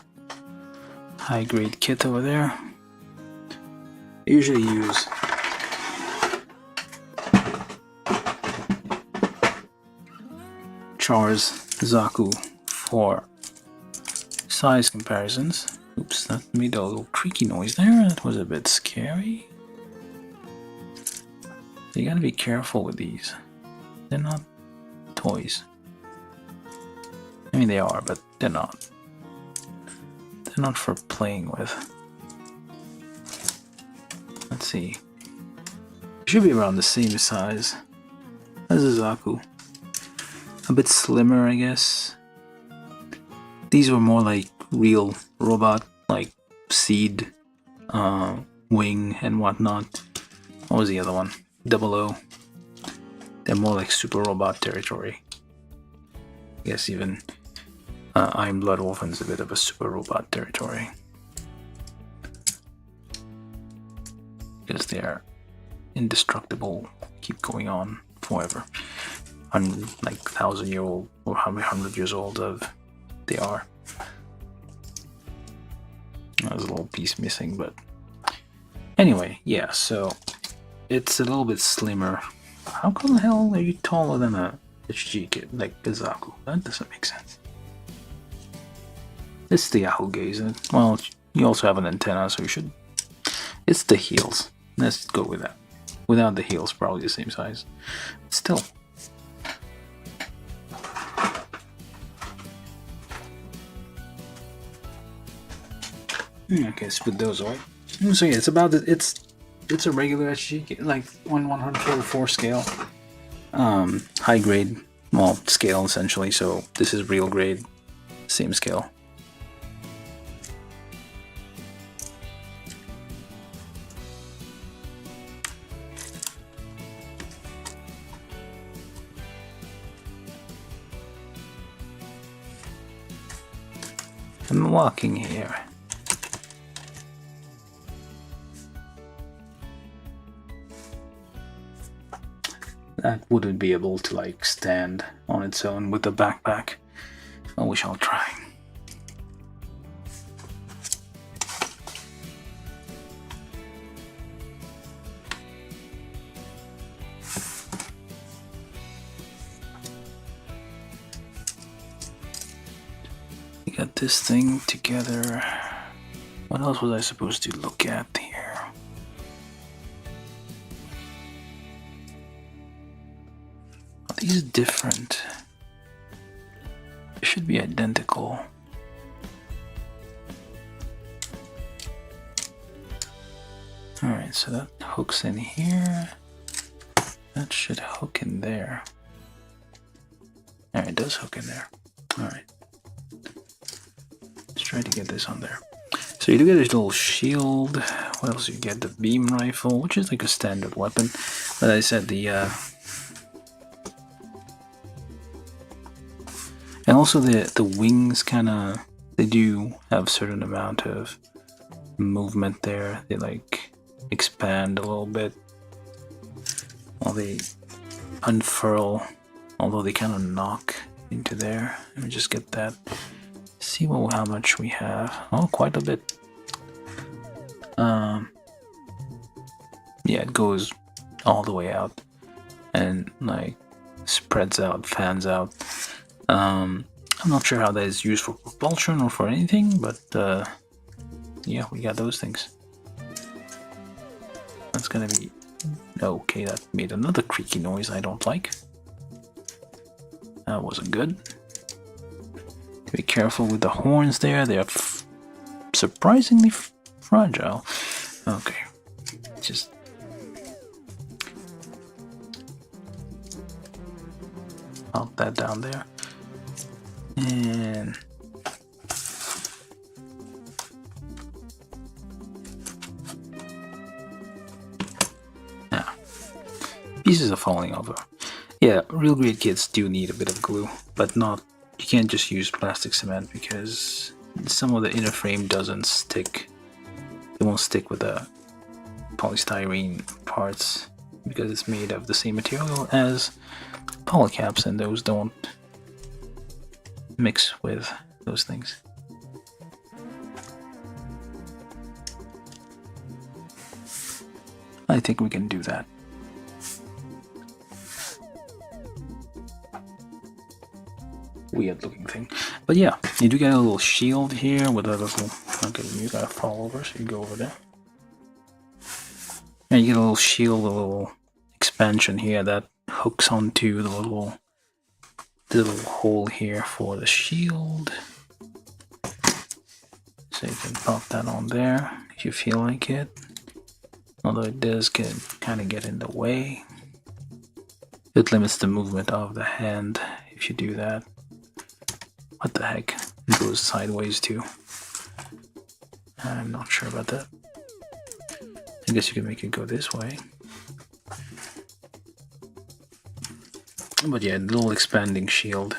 high-grade kit over there. I usually use Char's Zaku for size comparisons. Oops, that made a little creaky noise there. That was a bit scary. So you gotta be careful with these. They're not toys. I mean, they are, but they're not. They're not for playing with. Let's see. It should be around the same size as a Zaku. A bit slimmer, I guess. These were more like real robot, like Seed, Wing, and whatnot. What was the other one? 00. They're more like super robot territory. I guess even Iron Blood Orphan's a bit of a super robot territory. Because they're indestructible, keep going on forever. Like 1,000-year-old or how many 100 years old they are. There's a little piece missing, but anyway, yeah, so it's a little bit slimmer. How come the hell are you taller than a HG kid like a Zaku? That doesn't make sense. It's the Yahoo gaze. Well, you also have an antenna, so you should. It's the heels. Let's go with that. Without the heels, probably the same size. But still. Okay, let's put those away. So yeah, it's about it's a regular HG, like 1/144 scale, high grade, well, scale essentially. So this is real grade, same scale. I'm walking here. That wouldn't be able to like stand on its own with the backpack. I wish I'll try. We got this thing together. What else was I supposed to look at here? These different. They should be identical. Alright, so that hooks in here. That should hook in there. Alright, it does hook in there. Alright. Let's try to get this on there. So you do get a little shield. What else do you get? The beam rifle, which is like a standard weapon. But I said and also the wings they do have a certain amount of movement there. They like expand a little bit while they unfurl, although they kind of knock into there. Let me just get that. See how much we have. Oh, quite a bit. Yeah, it goes all the way out and like spreads out, fans out. I'm not sure how that is used for propulsion or for anything, but yeah, we got those things. That's gonna be okay. That made another creaky noise I don't like. That wasn't good. Be careful with the horns there. They are surprisingly fragile. Okay, just pop that down there. And now, pieces are falling over. Yeah, real grade kits do need a bit of glue, but not. You can't just use plastic cement because some of the inner frame doesn't stick. It won't stick with the polystyrene parts because it's made of the same material as polycaps, and those don't mix with those things. I think we can do that. Weird looking thing, but yeah, you do get a little shield here with a little. Okay, you gotta fall over, so you go over there. And you get a little shield, a little expansion here that hooks onto the little hole here for the shield. So you can pop that on there if you feel like it. Although it does kind of get in the way. It limits the movement of the hand if you do that. What the heck? It goes sideways too. I'm not sure about that. I guess you can make it go this way. But yeah, little expanding shield.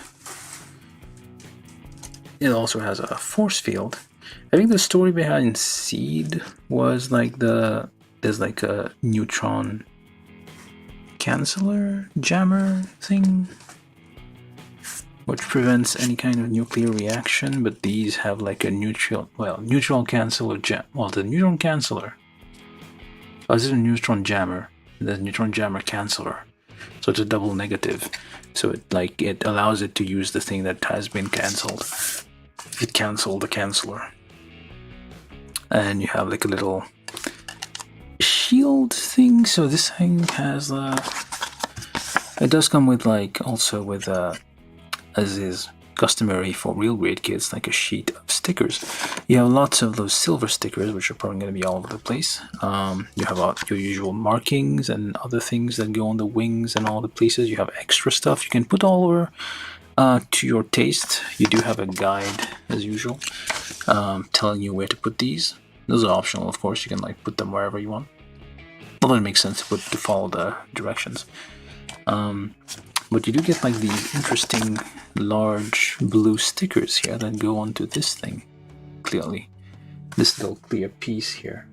It also has a force field. I think the story behind Seed was like there's like a neutron canceller jammer thing, which prevents any kind of nuclear reaction, but these have like a neutron canceller the neutron canceller. Oh, this is a neutron jammer. The neutron jammer canceller. So it's a double negative. So it allows it to use the thing that has been cancelled. It cancelled the canceller. And you have like a little shield thing. So this thing has it does come with like also with as is customary for real grade kits, like a sheet of stickers. You have lots of those silver stickers, which are probably going to be all over the place. You have your usual markings and other things that go on the wings and all the places. You have extra stuff you can put all over to your taste. You do have a guide as usual, telling you where to put these. Those are optional, of course. You can like put them wherever you want. Although it makes sense to follow the directions. But you do get like these interesting large blue stickers here that go onto this thing, clearly. This little clear piece here.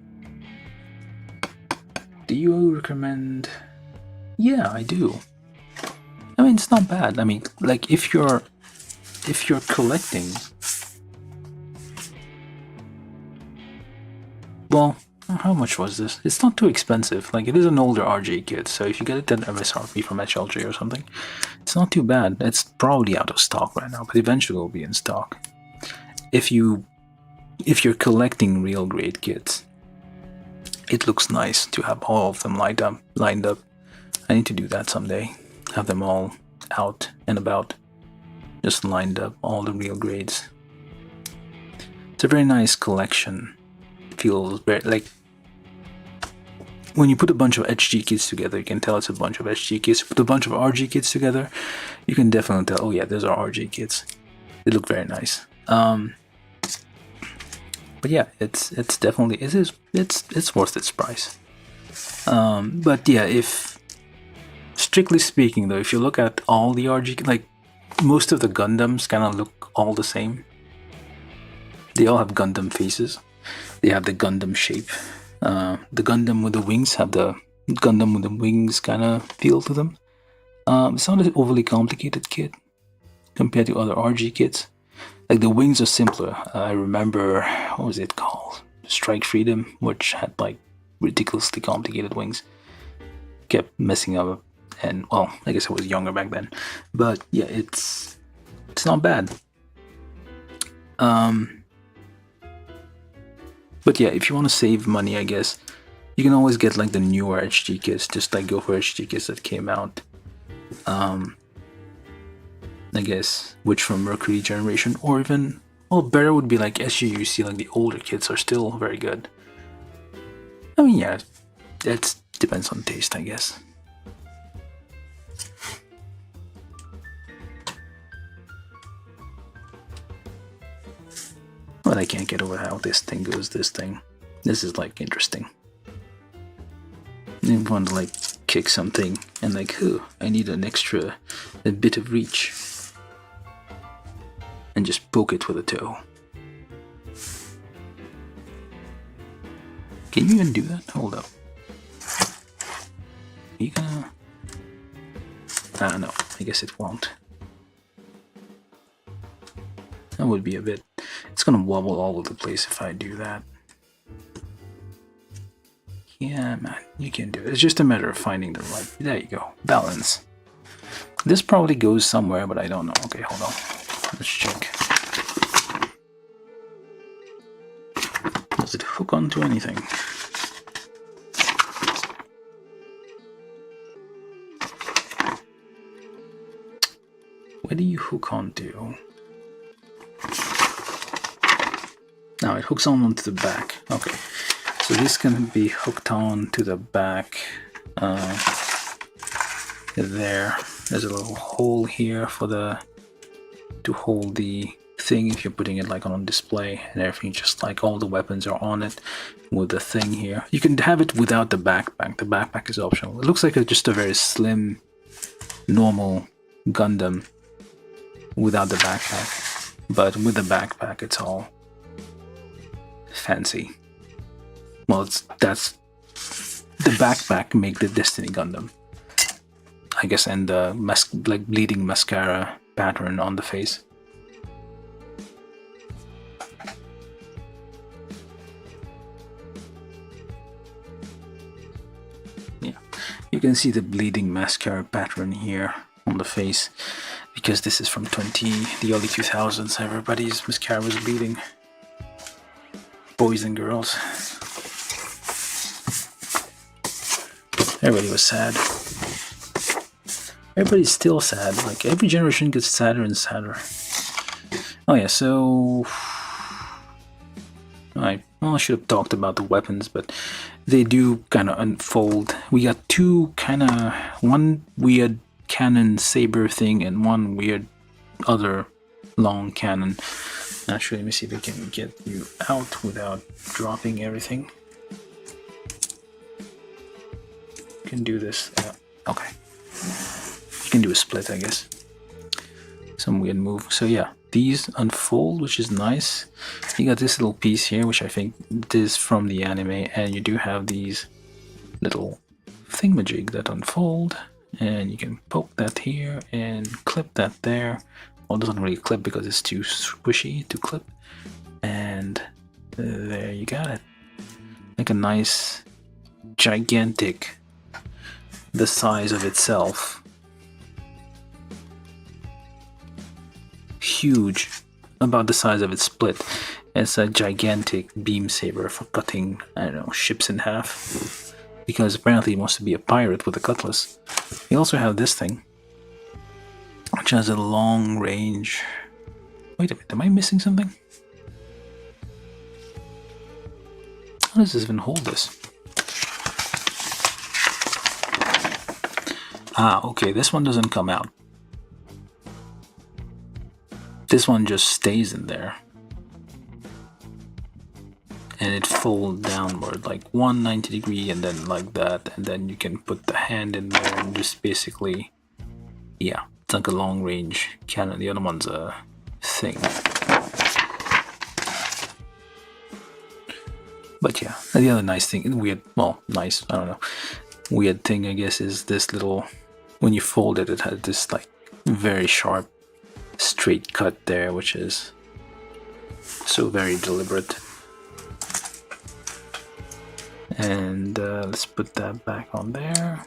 Do you recommend? Yeah, I do. I mean, it's not bad. I mean, like if you're collecting, well, how much was this? It's not too expensive. Like, it is an older RG kit, so if you get it at MSRP from HLG or something, it's not too bad. It's probably out of stock right now, but eventually it will be in stock. If you're collecting real grade kits, it looks nice to have all of them lined up. I need to do that someday. Have them all out and about, just lined up, all the real grades. It's a very nice collection. It feels very like when you put a bunch of HG kits together, you can tell it's a bunch of HG kits. You put a bunch of RG kits together, you can definitely tell, oh yeah, those are RG kits. They look very nice. But yeah, it's definitely it's worth its price. But yeah, if strictly speaking though, if you look at all the RG, like most of the Gundams kind of look all the same. They all have Gundam faces. They have the Gundam shape. The Gundam with the wings have the Gundam with the wings kind of feel to them. It's not an overly complicated kit compared to other RG kits. Like the wings are simpler. I remember, what was it called? Strike Freedom, which had like ridiculously complicated wings. Kept messing up, and well, I guess I was younger back then. But yeah, it's not bad. But yeah, if you want to save money, I guess you can always get like the newer HG kits. Just like go for HG kits that came out. I guess which from Mercury generation, or even, well, better would be like SGUC. Like the older kits are still very good. I mean, yeah, that depends on taste, I guess. But I can't get over how this thing goes. This is like interesting. You want to like kick something and like, oh, I need a bit of reach, and just poke it with a toe. Can you even do that? Hold up. Are you gonna? I don't know. I guess it won't. That would be a bit. It's gonna wobble all over the place if I do that. Yeah, man, you can do it. It's just a matter of finding the right. There you go. Balance. This probably goes somewhere, but I don't know. Okay, hold on. Let's check. Does it hook onto anything? Where do you hook onto? Now it hooks on onto the back. Okay, so this can be hooked on to the back. There. There's a little hole here for to hold the thing if you're putting it like on display, and everything, just like all the weapons are on it with the thing here. You can have it without the backpack. The backpack is optional. It looks like just a very slim, normal Gundam without the backpack, but with the backpack, it's all fancy. Well, that's the backpack make the Destiny Gundam, I guess, and the like bleeding mascara pattern on the face. Yeah, you can see the bleeding mascara pattern here on the face. because this is from the early 2000s. Everybody's mascara was bleeding. Boys and girls. Everybody was sad. Everybody's still sad. Like, every generation gets sadder and sadder. Oh yeah, so I should have talked about the weapons, but they do kind of unfold. We got two one weird cannon saber thing and one weird other long cannon. Actually, let me see if I can get you out without dropping everything. You can do this. Okay. You can do a split, I guess. Some weird move. So yeah, these unfold, which is nice. You got this little piece here, which I think is from the anime, and you do have these little thingamajig that unfold, and you can poke that here and clip that there. Well, it doesn't really clip because it's too squishy to clip, and there you got it. Like a nice, gigantic, the size of itself. Huge, about the size of its split. It's a gigantic beam saber for cutting, I don't know, ships in half. Because apparently he wants to be a pirate with a cutlass. You also have this thing, which has a long range. Wait a minute, am I missing something? How does this even hold this? Ah, okay, this one doesn't come out. This one just stays in there. And it folds downward, like 190 degree and then like that. And then you can put the hand in there and just basically, yeah, it's like a long range cannon. The other one's a thing. But yeah, the other nice thing, weird, well, nice, I don't know. Weird thing, I guess, is this little, when you fold it, it has this like very sharp straight cut there, which is so very deliberate. And let's put that back on there.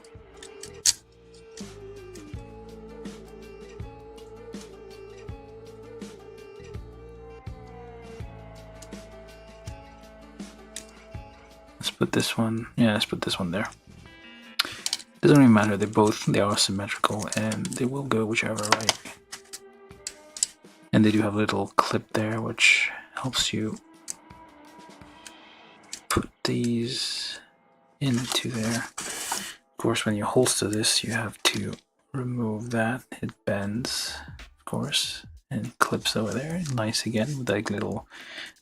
Let's put this one, yeah, let's put this one there. Doesn't really matter, they are symmetrical and they will go whichever, right? And they do have a little clip there which helps you put these into there. Of course, when you holster this, you have to remove that. It bends, of course, and clips over there. Nice again with like little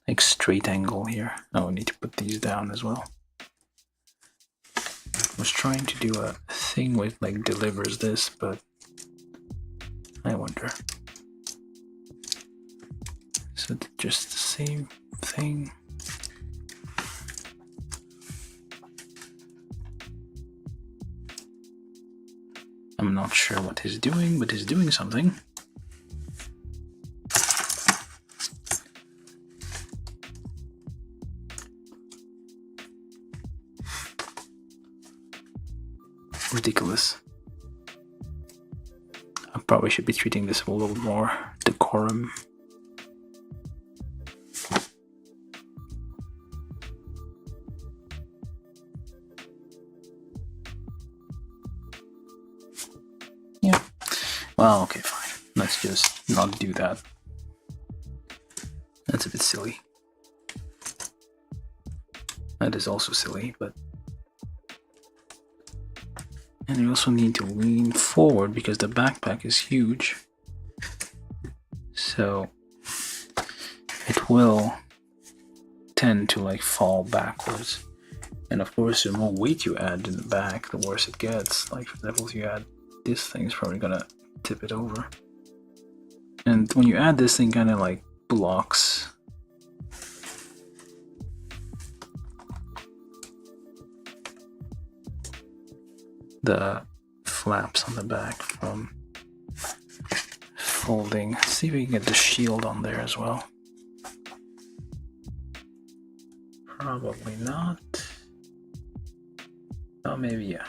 like straight angle here. Oh, I need to put these down as well. I was trying to do a thing with like delivers this, but I wonder. So just the same thing. I'm not sure what he's doing, but he's doing something. Ridiculous. I probably should be treating this with a little more decorum. Yeah. Well, okay, fine. Let's just not do that. That's a bit silly. That is also silly, but... And you also need to lean forward because the backpack is huge. So it will tend to like fall backwards. And of course, the more weight you add in the back, the worse it gets. Like for example, if you add this thing, it's probably gonna tip it over. And when you add this thing, kind of like blocks the flaps on the back from folding. Let's see if we can get the shield on there as well. Probably not. Oh, maybe yeah.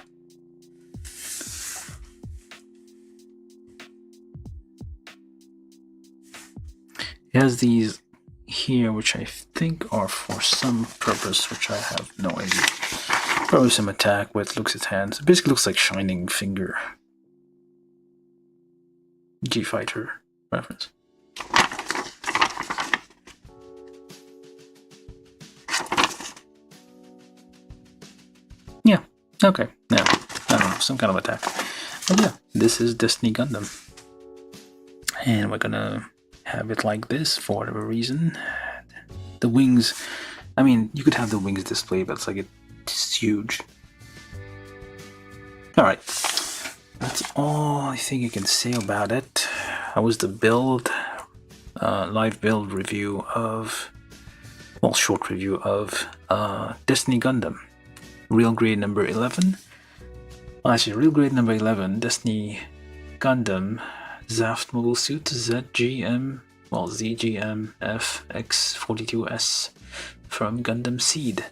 It has these here, which I think are for some purpose, which I have no idea. Probably some attack with looks at hands. It basically looks like Shining Finger. G-Fighter reference. Yeah, okay. Yeah, I don't know, some kind of attack. But yeah, this is Destiny Gundam. And we're gonna have it like this for whatever reason. The wings, I mean, you could have the wings display, but it's like it's huge. Alright, that's all I think I can say about it. That was the build, live build review of, well, short review of Destiny Gundam. Real grade number 11. Well, actually, real grade number 11, Destiny Gundam Z.A.F.T mobile suit, ZGMF-X42S from Gundam Seed.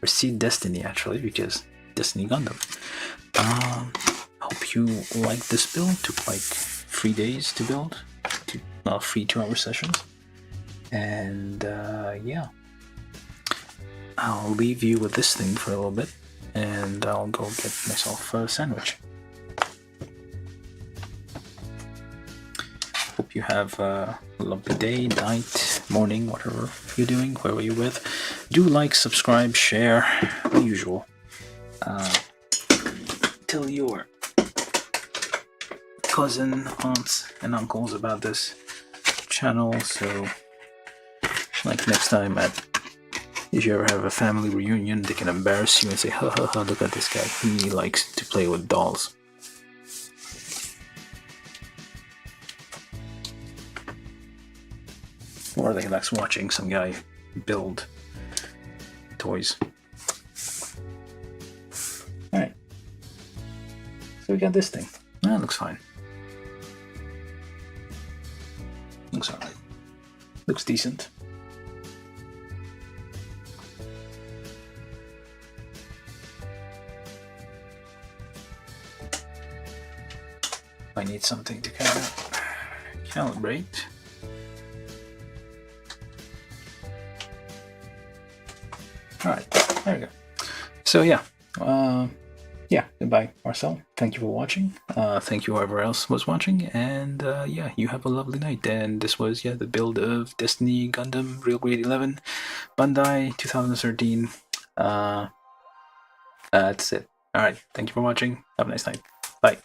Or Seed Destiny, actually, because Destiny Gundam. Hope you like this build. Took like 3 days to build. Well, 3 2-hour sessions. And yeah. I'll leave you with this thing for a little bit. And I'll go get myself a sandwich. Hope you have a lovely day, night, morning, whatever you're doing, whoever you're with. Do like, subscribe, share, the usual. Tell your cousin, aunts, and uncles about this channel. So, like next time if you ever have a family reunion, they can embarrass you and say, ha ha ha, look at this guy, he likes to play with dolls. Or he likes watching some guy build toys. Alright. So we got this thing. That looks fine. Looks alright. Looks decent. I need something to kind of calibrate. Alright, there we go. So yeah, goodbye Marcel. Thank you for watching. Thank you whoever else was watching, and yeah, you have a lovely night. And this was the build of Destiny Gundam Real Grade 11, Bandai 2013. That's it. Alright, thank you for watching. Have a nice night. Bye.